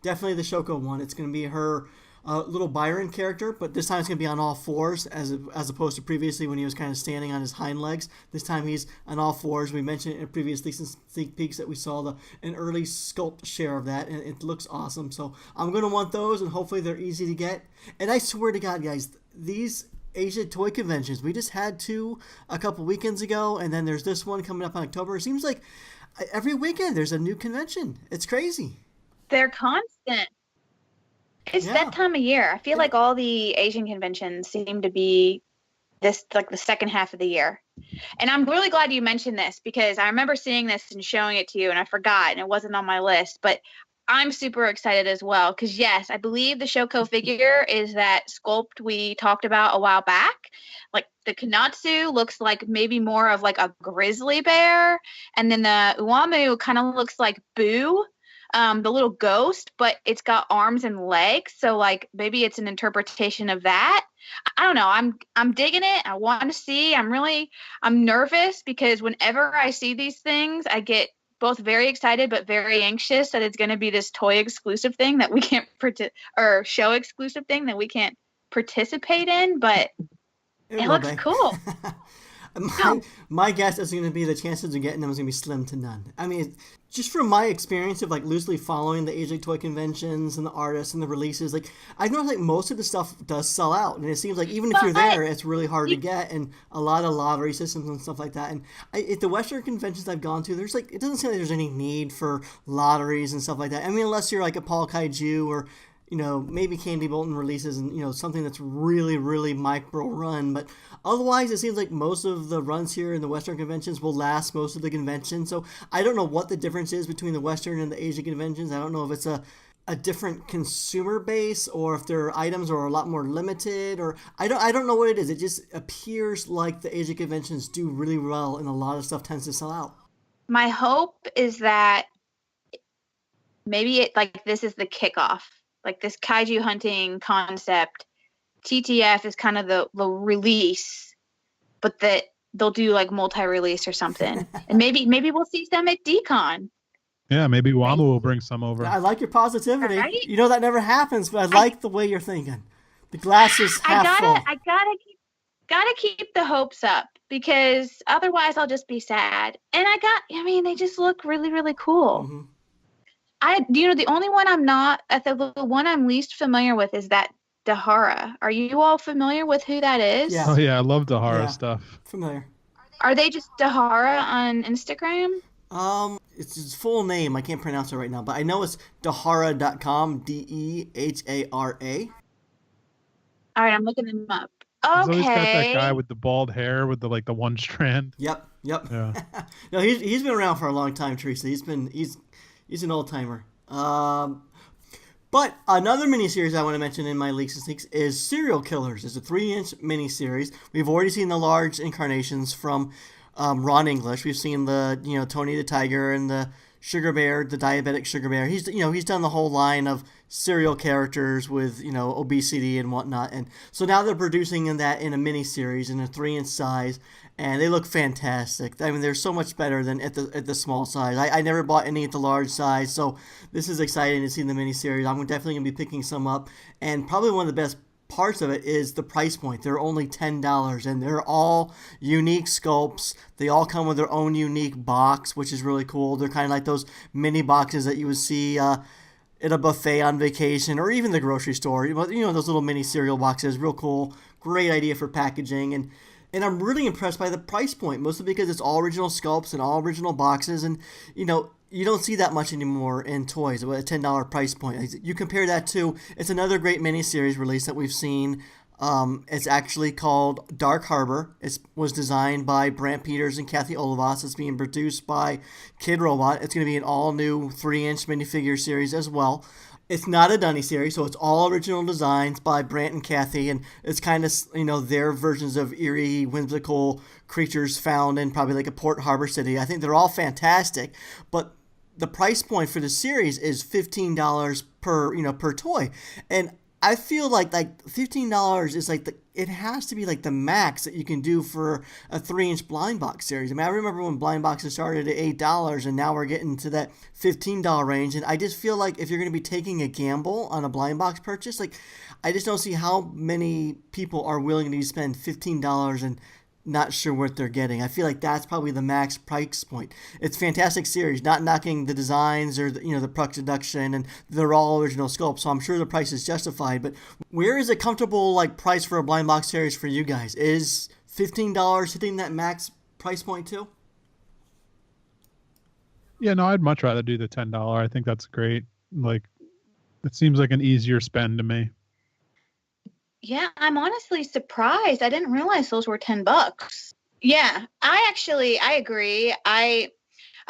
definitely the Shoko one. It's going to be her little Byron character, but this time it's going to be on all fours as opposed to previously when he was kind of standing on his hind legs. This time he's on all fours. We mentioned in previous sneak peeks that we saw an early sculpt share of that, and it looks awesome. So I'm going to want those, and hopefully they're easy to get. And I swear to God, guys, these Asia toy conventions, we just had 2 a couple weekends ago, and then there's this one coming up in October. It seems like every weekend there's a new convention. It's crazy. They're constant. It's that time of year. I feel like all the Asian conventions seem to be this, like the second half of the year. And I'm really glad you mentioned this, because I remember seeing this and showing it to you, and I forgot, and it wasn't on my list. But I'm super excited as well, because yes, I believe the Shoko figure is that sculpt we talked about a while back. Like the Konatsu looks like maybe more of like a grizzly bear, and then the Uwamu kind of looks like Boo, the little ghost, but it's got arms and legs, so like maybe it's an interpretation of that. I don't know. I'm digging it. I want to see. I'm nervous, because whenever I see these things, I get both very excited but very anxious that it's going to be this toy exclusive thing that we can't or show exclusive thing that we can't participate in, but it looks cool. My guess is going to be the chances of getting them is going to be slim to none. I mean, just from my experience of like loosely following the Asia toy conventions and the artists and the releases, like I know like most of the stuff does sell out, and it seems like even if you're there, it's really hard to get, and a lot of lottery systems and stuff like that. And at the Western conventions I've gone to, there's like it doesn't seem like there's any need for lotteries and stuff like that. I mean, unless you're like a Paul Kaiju or maybe Candy Bolton releases and, something that's really, really micro run. But otherwise, it seems like most of the runs here in the Western conventions will last most of the convention. So I don't know what the difference is between the Western and the Asia conventions. I don't know if it's a different consumer base, or if their items are a lot more limited, or I don't know what it is. It just appears like the Asia conventions do really well, and a lot of stuff tends to sell out. My hope is that maybe this is the kickoff. Like this Kaiju Hunting concept, TTF is kind of the release, but that they'll do like multi-release or something. And maybe we'll see some at DCon. Yeah, maybe Wama will bring some over. I like your positivity. Right? That never happens, but I like the way you're thinking. The glass is half full. I gotta keep the hopes up, because otherwise I'll just be sad. And they just look really, really cool. Mm-hmm. The only one I'm not, the one I'm least familiar with is that Dahara. Are you all familiar with who that is? Yeah. Oh yeah, I love Dahara stuff. Familiar. Are they just Dahara on Instagram? It's his full name. I can't pronounce it right now, but I know it's Dehara.com, Dehara. All right, I'm looking them up. He's always got that guy with the bald hair with the one strand. Yep. Yeah. No, he's been around for a long time, Teresa. He's an old timer. But another miniseries I want to mention in my Leaks and Sneaks is Serial Killers. It's a 3-inch miniseries. We've already seen the large incarnations from Ron English. We've seen the Tony the Tiger and the Sugar Bear, the diabetic Sugar Bear. He's done the whole line of cereal characters with obesity and whatnot, and so now they're producing that in a mini series in a 3-inch size, and they look fantastic. I mean, they're so much better than at the small size. I never bought any at the large size, so this is exciting to see the mini series. I'm definitely gonna be picking some up, and probably one of the best parts of it is the price point. They're only $10, and they're all unique sculpts. They all come with their own unique box, which is really cool. They're kind of like those mini boxes that you would see at a buffet on vacation, or even the grocery store. Those little mini cereal boxes, real cool. Great idea for packaging, and I'm really impressed by the price point, mostly because it's all original sculpts and all original boxes, and you don't see that much anymore in toys with a $10 price point. You compare that to, it's another great miniseries release that we've seen. It's actually called Dark Harbor. It was designed by Brant Peters and Kathy Olivas. It's being produced by Kid Robot. It's going to be an all-new 3-inch minifigure series as well. It's not a Dunny series, so it's all original designs by Brant and Kathy, and it's kind of, their versions of eerie, whimsical creatures found in probably like a Port Harbor city. I think they're all fantastic, but the price point for the series is $15 per toy, and I feel like $15 is it has to be like the max that you can do for a 3-inch blind box series. I mean, I remember when blind boxes started at $8, and now we're getting to that $15 range, and I just feel like if you're going to be taking a gamble on a blind box purchase, I just don't see how many people are willing to spend $15 and not sure what they're getting. I feel like that's probably the max price point. It's a fantastic series, not knocking the designs or the production, and they're all original sculpts, so I'm sure the price is justified. But where is a comfortable price for a blind box series for you guys? Is $15 hitting that max price point too? Yeah, no, I'd much rather do the $10. I think that's great. It seems like an easier spend to me. Yeah, I'm honestly surprised. I didn't realize those were $10. Yeah, I agree. I've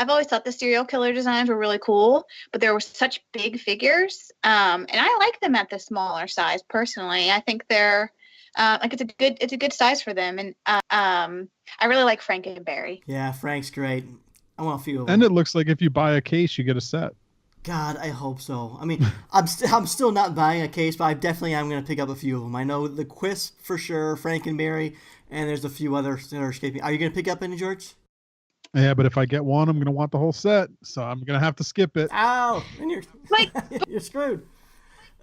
always thought the serial killer designs were really cool, but there were such big figures, and I like them at the smaller size. Personally, I think they're it's a good size for them, and I really like Frank and Barry. Yeah, Frank's great. I want a few of them. And it looks like if you buy a case, you get a set. God, I hope so. I mean, I'm still not buying a case, but I definitely am going to pick up a few of them. I know the Quisp for sure, Frankenberry, and there's a few others that are escaping. Are you going to pick up any, George? Yeah, but if I get one, I'm going to want the whole set, so I'm going to have to skip it. Ow! And you're you're screwed.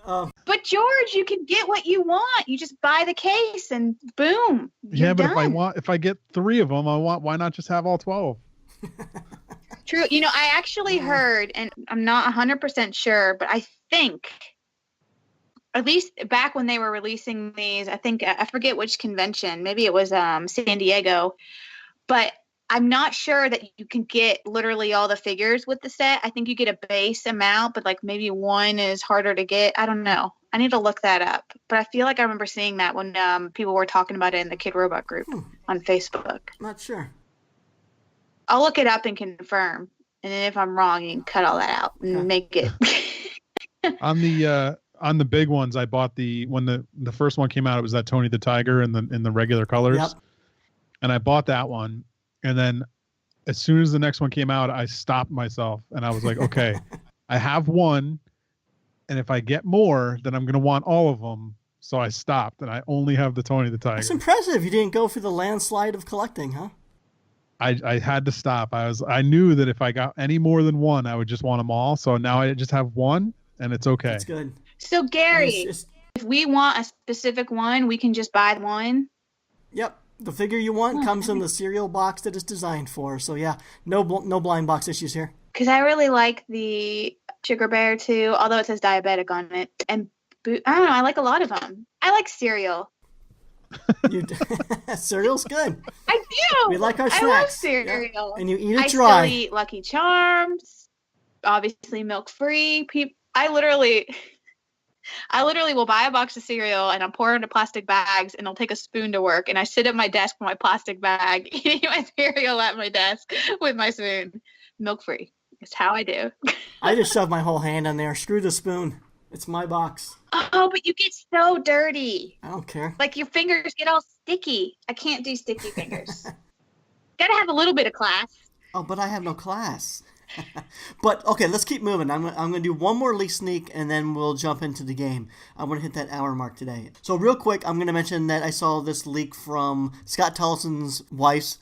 But George, you can get what you want. You just buy the case and boom. Yeah, but done. if I get 3 of them, why not just have all 12? True. I actually heard, and I'm not 100% sure, but I think, at least back when they were releasing these, I forget which convention, maybe it was San Diego, but I'm not sure that you can get literally all the figures with the set. I think you get a base amount, but maybe one is harder to get. I don't know. I need to look that up. But I feel like I remember seeing that when people were talking about it in the Kid Robot group on Facebook. Not sure. I'll look it up and confirm. And then if I'm wrong, you can cut all that out and make it. On the big ones, I bought when the first one came out, it was that Tony the Tiger in the regular colors. Yep. And I bought that one. And then as soon as the next one came out, I stopped myself and I was like, okay, I have one. And if I get more, then I'm going to want all of them. So I stopped and I only have the Tony the Tiger. That's impressive. You didn't go for the landslide of collecting, huh? I had to stop. I knew that if I got any more than one, I would just want them all. So now I just have one and it's okay. That's good. So Gary, if we want a specific one, we can just buy one. Yep. The figure you want comes in the cereal box that it's designed for. So yeah, no blind box issues here. Because I really like the Sugar Bear too, although it says diabetic on it. And I don't know, I like a lot of them. I like cereal. Cereal's good. I do. We like our snacks. I love cereal. Yeah. And you eat it dry. I still eat Lucky Charms. Obviously milk free. I literally will buy a box of cereal and I'll pour it into plastic bags and I'll take a spoon to work and I sit at my desk with my plastic bag eating my cereal at my desk with my spoon. Milk free. It's how I do. I just shove my whole hand in there. Screw the spoon. It's my box. Oh, but you get so dirty. I don't care. Your fingers get all sticky. I can't do sticky fingers. Gotta have a little bit of class. Oh, but I have no class. But okay, let's keep moving. I'm gonna do one more leak sneak, and then we'll jump into the game. I want to hit that hour mark today. So real quick, I'm gonna mention that I saw this leak from Scott Tollison's wife's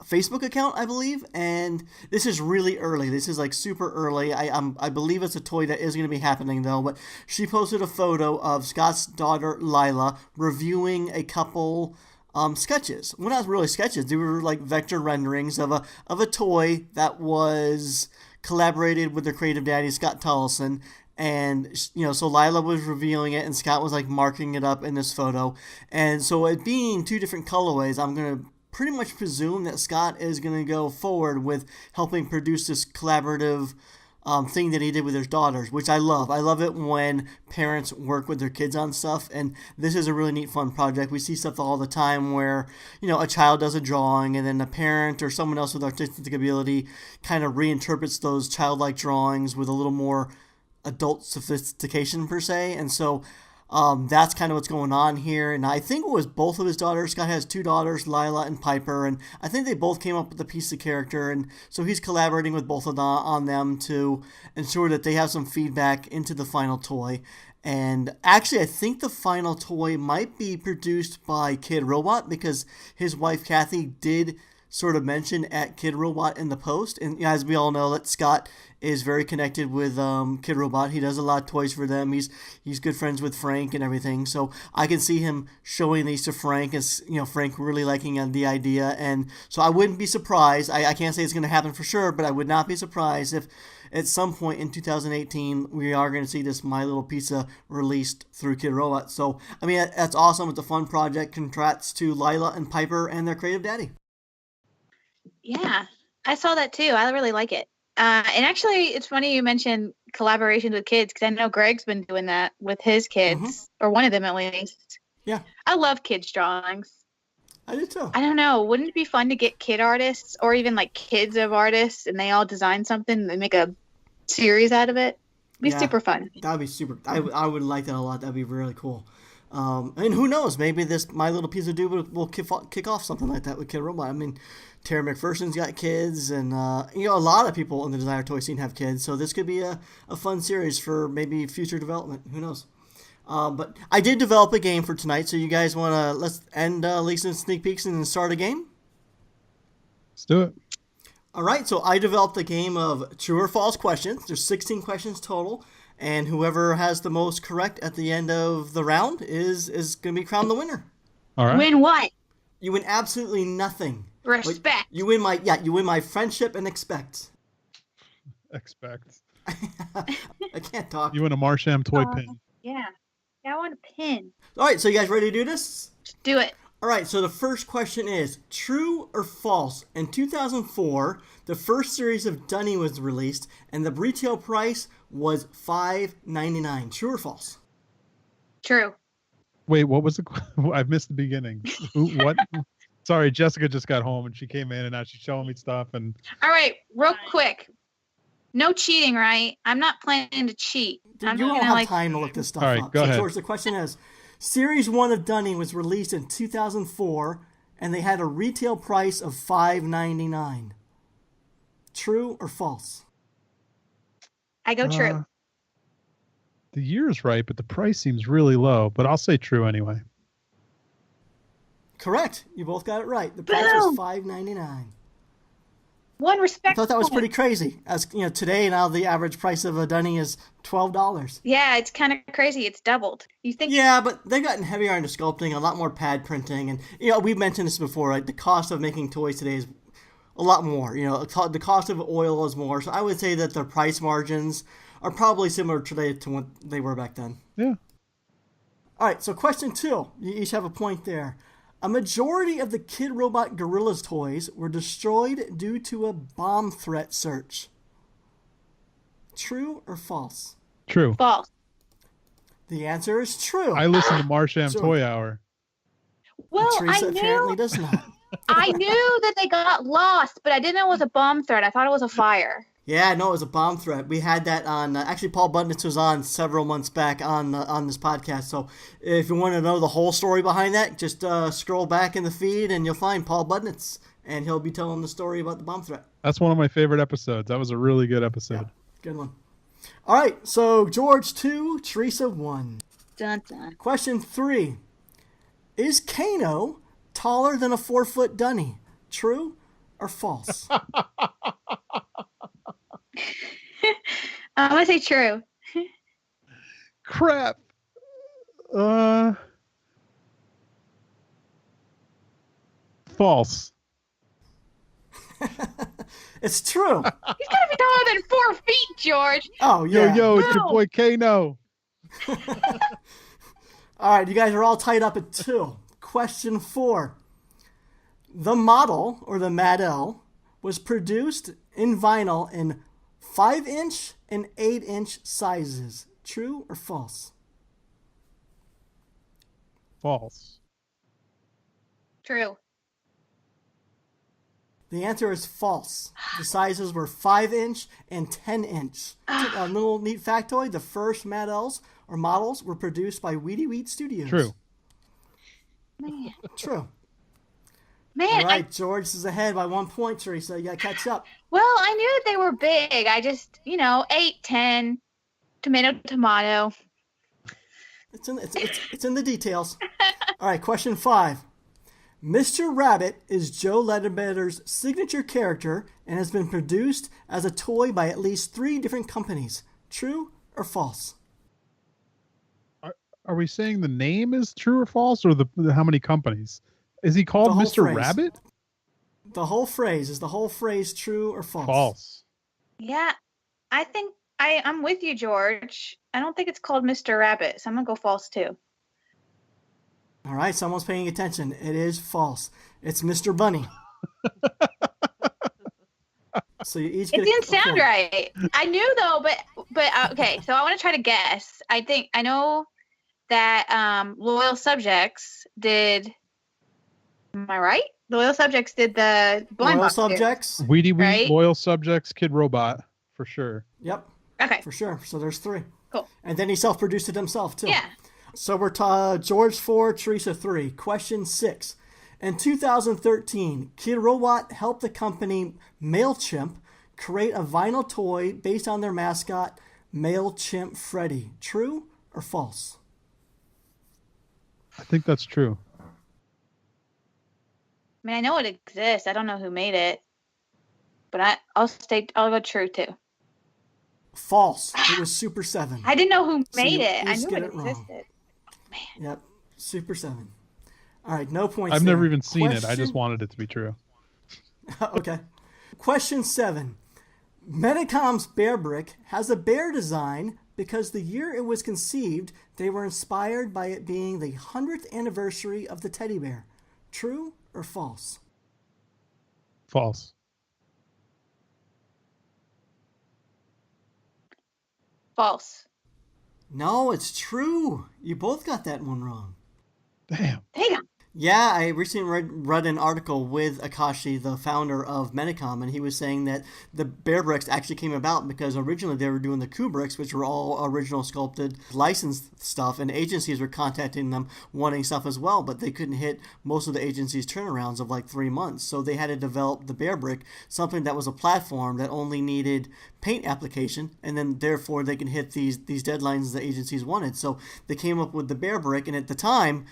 Facebook account, I believe, and this is really early. This is like super early. I believe it's a toy that is going to be happening though. But she posted a photo of Scott's daughter Lila reviewing a couple sketches. Well, not really sketches. They were like vector renderings of a toy that was collaborated with their creative daddy Scott Tollison. And so Lila was revealing it, and Scott was like marking it up in this photo. And so it being two different colorways, I'm gonna pretty much presume that Scott is going to go forward with helping produce this collaborative thing that he did with his daughters, which I love. I love it when parents work with their kids on stuff, and this is a really neat, fun project. We see stuff all the time where, a child does a drawing, and then a parent or someone else with artistic ability kind of reinterprets those childlike drawings with a little more adult sophistication, per se, and so that's kind of what's going on here. And I think it was both of his daughters. Scott has two daughters, Lila and Piper, and I think they both came up with a piece of character. And so he's collaborating with both of them on them to ensure that they have some feedback into the final toy. And actually, I think the final toy might be produced by Kid Robot, because his wife Kathy did sort of mention at Kid Robot in the post. And as we all know, that Scott is very connected with Kid Robot. He does a lot of toys for them. He's good friends with Frank and everything. So I can see him showing these to Frank, as Frank really liking the idea. And so I wouldn't be surprised. I can't say it's going to happen for sure, but I would not be surprised if at some point in 2018 we are going to see this My Little Pizza released through Kid Robot. So I mean, that's awesome. It's a fun project. Congrats to Lila and Piper and their creative daddy. Yeah, I saw that too. I really like it. And actually, it's funny you mentioned collaborations with kids, because I know Greg's been doing that with his kids, or one of them at least. Yeah. I love kids' drawings. I do too. I don't know. Wouldn't it be fun to get kid artists, or even like kids of artists, and they all design something and they make a series out of it? It'd be super fun. That would be super. I would like that a lot. That would be really cool. And who knows? Maybe this My Little Pizza Dude will kick off something like that with Kid Robot. I mean, Tara McPherson's got kids, and a lot of people in the designer toy scene have kids. So this could be a fun series for maybe future development. Who knows? But I did develop a game for tonight. So you guys want to let's end leaks and sneak peeks and start a game? Let's do it. All right. So I developed a game of true or false questions. There's 16 questions total. And whoever has the most correct at the end of the round is going to be crowned the winner. All right. Win what? You win absolutely nothing. Respect. You win my friendship and expect. Expect. I can't talk. You win a Marsham toy pin. Yeah. I want a pin. All right, so you guys ready to do this? Just do it. All right, so the first question is, true or false? In 2004, the first series of Dunny was released, and the retail price was $5.99. True or false? True. Wait, what was the? I've missed the beginning. What? Sorry, Jessica just got home and she came in and now she's showing me stuff and. All right, real quick. No cheating, right? I'm not planning to cheat. You don't have time to look this stuff up. All right, go ahead. George, the question is, Series 1 of Dunny was released in 2004, and they had a retail price of $5.99. True or false? I go true. The year is right, but the price seems really low. But I'll say true anyway. Correct. You both got it right. The price was $5.99. One respect. I thought that was pretty crazy. As today now the average price of a Dunny is $12. Yeah, it's kind of crazy. It's doubled. You think? Yeah, but they've gotten heavier into sculpting, a lot more pad printing, and we've mentioned this before. Right? The cost of making toys today is a lot more. The cost of oil is more. So I would say that the price margins are probably similar today to what they were back then. Yeah. All right. So question 2. You each have a point there. A majority of the Kid Robot Gorillas toys were destroyed due to a bomb threat search. True or false? True. False. The answer is true. I listen to Marsham Toy Hour. Well, Teresa apparently does not. I knew that they got lost, but I didn't know it was a bomb threat. I thought it was a fire. Yeah, no, it was a bomb threat. We had that on. Actually, Paul Budnitz was on several months back on this podcast. So if you want to know the whole story behind that, just scroll back in the feed and you'll find Paul Budnitz, and he'll be telling the story about the bomb threat. That's one of my favorite episodes. That was a really good episode. Yeah, good one. All right, so George 2, Theresa 1. Dun, dun. Question 3. Is Kano taller than a 4-foot dunny? True or false? I'm going to say true. Crap. False. It's true. He's got to be taller than 4 feet, George. Oh, yeah. Yo, it's your No. boy Kano. All right, you guys are all tied up at 2. Question 4. The model, or the Model, was produced in vinyl in 5-inch and 8-inch sizes. True or false? False. True. The answer is false. The sizes were 5-inch and 10-inch. A little neat factoid, the first Models were produced by Weedy Wheat Studios. True. Man. True. Man, All right, George is ahead by 1 point, Theresa. You got to catch up. well, I knew that they were big. I just, 8, 10, tomato. It's in the details. All right, question 5. Mr. Rabbit is Joe Ledbetter's signature character and has been produced as a toy by at least 3 different companies. True or false? Are we saying the name is true or false, or the how many companies? Is he called The whole Mr. phrase. Rabbit? The whole phrase. Is the whole phrase true or false? False. Yeah, I think I'm with you, George. I don't think it's called Mr. Rabbit, so I'm going to go false, too. All right, someone's paying attention. It is false. It's Mr. Bunny. So you each get It didn't a sound point. right. I knew, though, but okay, so I want to try to guess. I know that Loyal Subjects did... Am I right? Loyal Subjects did the blind Loyal box series. subjects. Weedy Wheat, Right? Loyal Subjects, Kid Robot, for sure. Yep, Okay, for sure. So there's 3. cool. And then he self-produced it himself, too. Yeah. So we're George 4, Theresa 3. Question 6. In 2013, Kid Robot helped the company MailChimp create a vinyl toy based on their mascot, MailChimp Freddy. True or false? I think that's true. I mean, I know it exists. I don't know who made it, but I'll go true too. False. It was Super 7. I didn't know who So made you it. I each knew get it it wrong. existed. Yep, Super 7. All right, no points I've there. never even seen it. I Question- just wanted it to be true. Okay. Question 7. Medicom's Bear Brick has a bear design because the year it was conceived, they were inspired by it being the 100th anniversary of the teddy bear. True or false? False. False. No, it's true. You both got that one wrong. Damn. Damn. Yeah, I recently read an article with Akashi, the founder of Medicom, and he was saying that the Bear Bricks actually came about because originally they were doing the Kubricks, which were all original sculpted, licensed stuff, and agencies were contacting them wanting stuff as well, but they couldn't hit most of the agencies' turnarounds of like 3 months. So they had to develop the Bear Brick, something that was a platform that only needed paint application, and then therefore they can hit these deadlines the agencies wanted. So they came up with the Bear Brick, and at the time,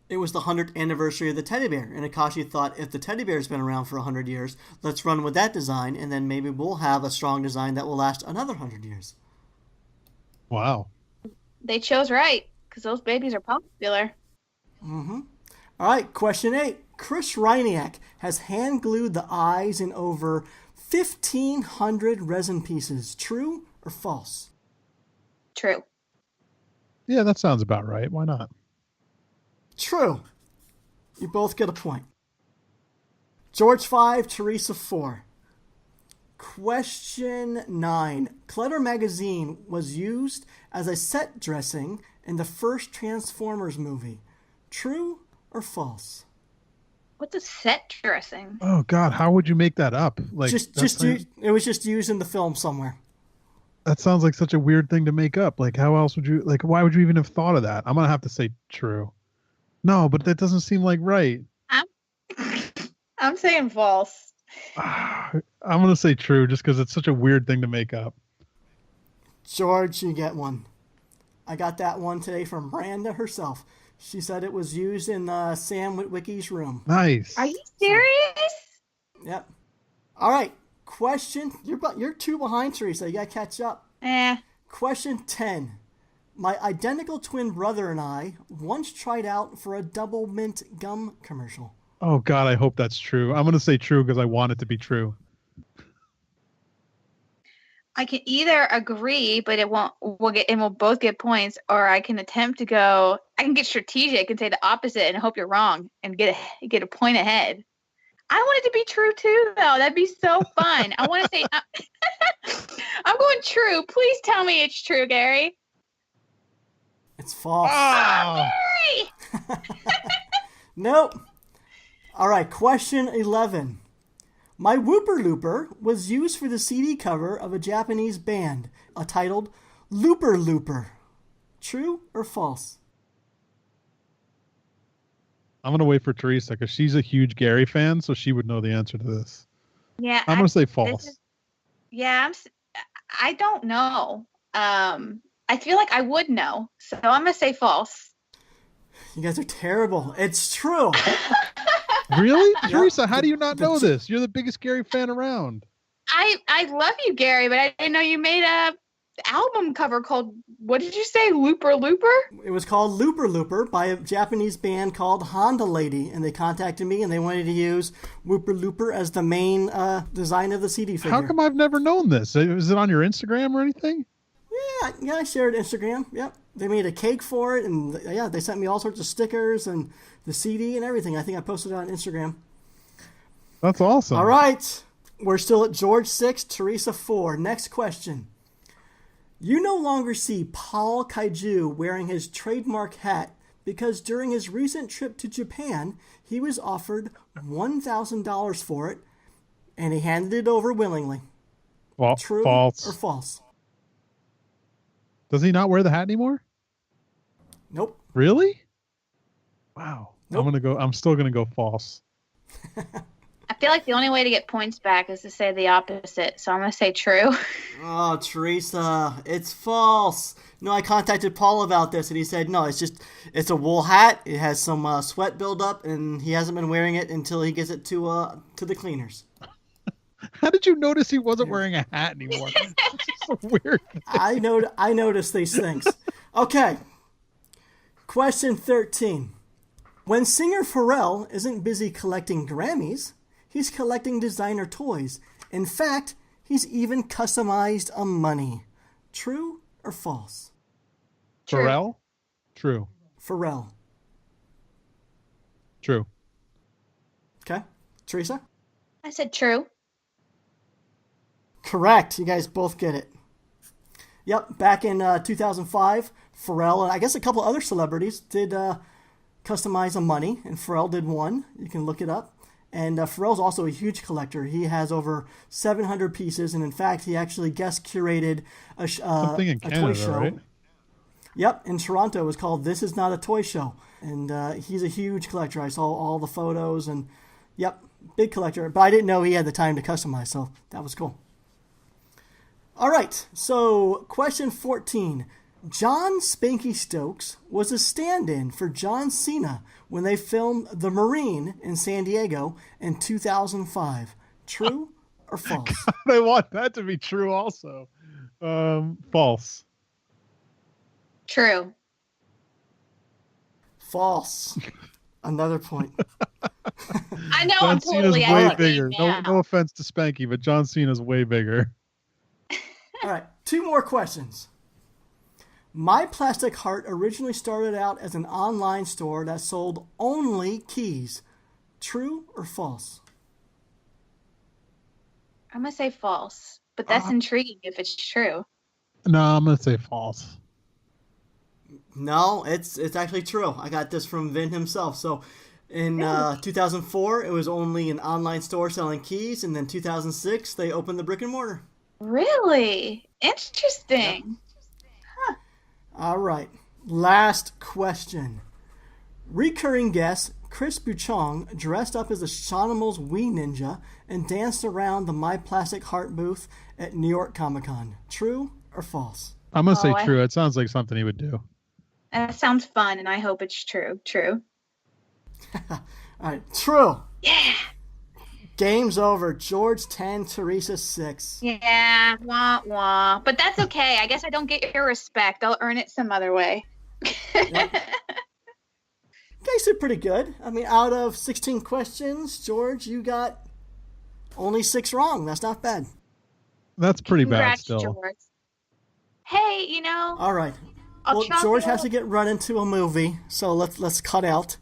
it was the 100th anniversary of the teddy bear, and Akashi thought, if the teddy bear's been around for 100 years, let's run with that design, and then maybe we'll have a strong design that will last another 100 years. Wow. They chose right because those babies are popular. All right, question 8. Chris Reiniak has hand glued the eyes in over 1,500 resin pieces. True or false? True. Yeah, that sounds about right. Why not? True. You both get a point. George 5, Theresa 4. Question 9. Clutter magazine was used as a set dressing in the first Transformers movie. True or false? What's a set dressing? Oh God, how would you make that up? Like it was just used in the film somewhere. that sounds like such a weird thing to make up. Like how else would you like? Why would you even have thought of that? I'm gonna have to say true. No, but that doesn't seem like right. I'm, I'm saying false. I'm gonna say true just because it's such a weird thing to make up. George, you get one. I got that one today from Miranda herself. She said it was used in Sam Witwicky's room. Nice. Are you serious? Yep. All right. Question. You're 2 behind, Teresa. You got to catch up. Question 10. My identical twin brother and I once tried out for a double mint gum commercial. Oh God, I hope that's true. I'm gonna say true because I want it to be true. I can either agree, but we'll both get points, or I can attempt to go. I can get strategic and say the opposite and hope you're wrong and get a point ahead. I want it to be true too, though. That'd be so fun. I want to say I'm going true. Please tell me it's true, Gary. It's false. Oh. Gary! Nope. All right. Question 11. My Whooper Looper was used for the CD cover of a Japanese band titled Looper Looper. True or false? I'm gonna wait for Teresa because she's a huge Gary fan, so she would know the answer to this. Yeah, I'm gonna say false. I don't know. I feel like I would know, so I'm gonna say false. You guys are terrible. It's true. Really? Teresa, how do you not know this? You're the biggest Gary fan around. I love you, Gary, but I didn't know you made a album cover called, what did you say, Looper Looper? It was called Looper Looper by a Japanese band called Honda Lady, and they contacted me and they wanted to use Whooper Looper as the main design of the CD figure. How come I've never known this? Is it on your Instagram or anything? Yeah, I shared Instagram. Yep. They made a cake for it, and they sent me all sorts of stickers and the CD and everything. I think I posted it on Instagram. That's awesome. All right. We're still at George 6, Teresa 4. Next question. You no longer see Paul Kaiju wearing his trademark hat because during his recent trip to Japan, he was offered $1,000 for it, and he handed it over willingly. Well, True false. or false? Does he not wear the hat anymore? Nope. Really? Wow. Nope. I'm still gonna go false. I feel like the only way to get points back is to say the opposite, so I'm going to say true. Oh, Teresa, it's false. No, I contacted Paul about this, and he said, no, it's a wool hat. It has some sweat buildup, and he hasn't been wearing it until he gets it to the cleaners. How did you notice he wasn't wearing a hat anymore? That's just so weird. I noticed these things. Okay. Question 13. When singer Pharrell isn't busy collecting Grammys, he's collecting designer toys. In fact, he's even customized a money. True or false? True. Pharrell? True. Pharrell. True. Okay. Teresa? I said true. Correct. You guys both get it. Yep. Back in 2005, Pharrell and I guess a couple other celebrities did customize a money, and Pharrell did one. You can look it up. And Pharrell's also a huge collector. He has over 700 pieces, and in fact, he actually guest curated a toy show. Right? Yep, in Toronto. It was called This Is Not a Toy Show. And he's a huge collector. I saw all the photos, and yep, big collector. But I didn't know he had the time to customize, so that was cool. All right, so question 14. John Spanky Stokes was a stand-in for John Cena when they filmed The Marine in San Diego in 2005. True or false? I want that to be true also. False. True. False. Another point. I know. John I'm totally Cena's way out of the bigger. game No, now. no offense to Spanky, but John Cena's way bigger. All right, 2 more questions. My Plastic Heart originally started out as an online store that sold only keys. True or false? I'm going to say false, but that's intriguing if it's true. No, I'm gonna say false. No, it's actually true. I got this from Vin himself. So In 2004, it was only an online store selling keys, and then 2006, they opened the brick and mortar. Really? Interesting. All right, last question. Recurring guest Chris Buchong dressed up as a Shonimals Wee Ninja and danced around the My Plastic Heart booth at New York Comic Con. True or false? I'm going to say true. It sounds like something he would do. That sounds fun, and I hope it's true. True. All right, true. Yeah. Game's over. George 10, Theresa 6. Yeah, wah wah. But that's okay. I guess I don't get your respect. I'll earn it some other way. Yep. You guys did pretty good. I mean, out of 16 questions, George, you got only 6 wrong. That's not bad. That's pretty bad Congrats, still. George. Hey, you know. All right. Well, George has to get run into a movie, so let's cut out.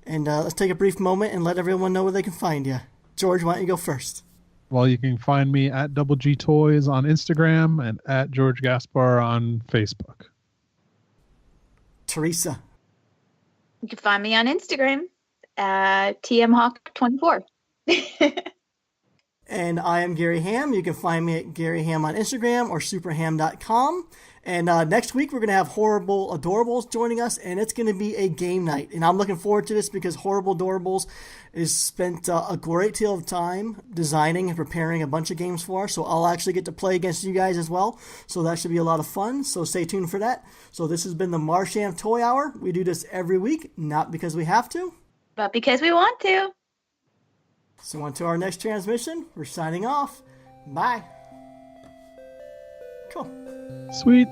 And let's take a brief moment and let everyone know where they can find you. George, why don't you go first? Well, you can find me at Double G Toys on Instagram and at George Gaspar on Facebook. Theresa. You can find me on Instagram, TMHawk24. And I am Gary Ham. You can find me at Gary Ham on Instagram or superham.com. And next week, we're going to have Horrible Adorables joining us, and it's going to be a game night. And I'm looking forward to this because Horrible Adorables has spent a great deal of time designing and preparing a bunch of games for us. So I'll actually get to play against you guys as well. So that should be a lot of fun. So stay tuned for that. So this has been the Marsham Toy Hour. We do this every week, not because we have to, But because we want to. So on to our next transmission. We're signing off. Bye. Cool. Sweet.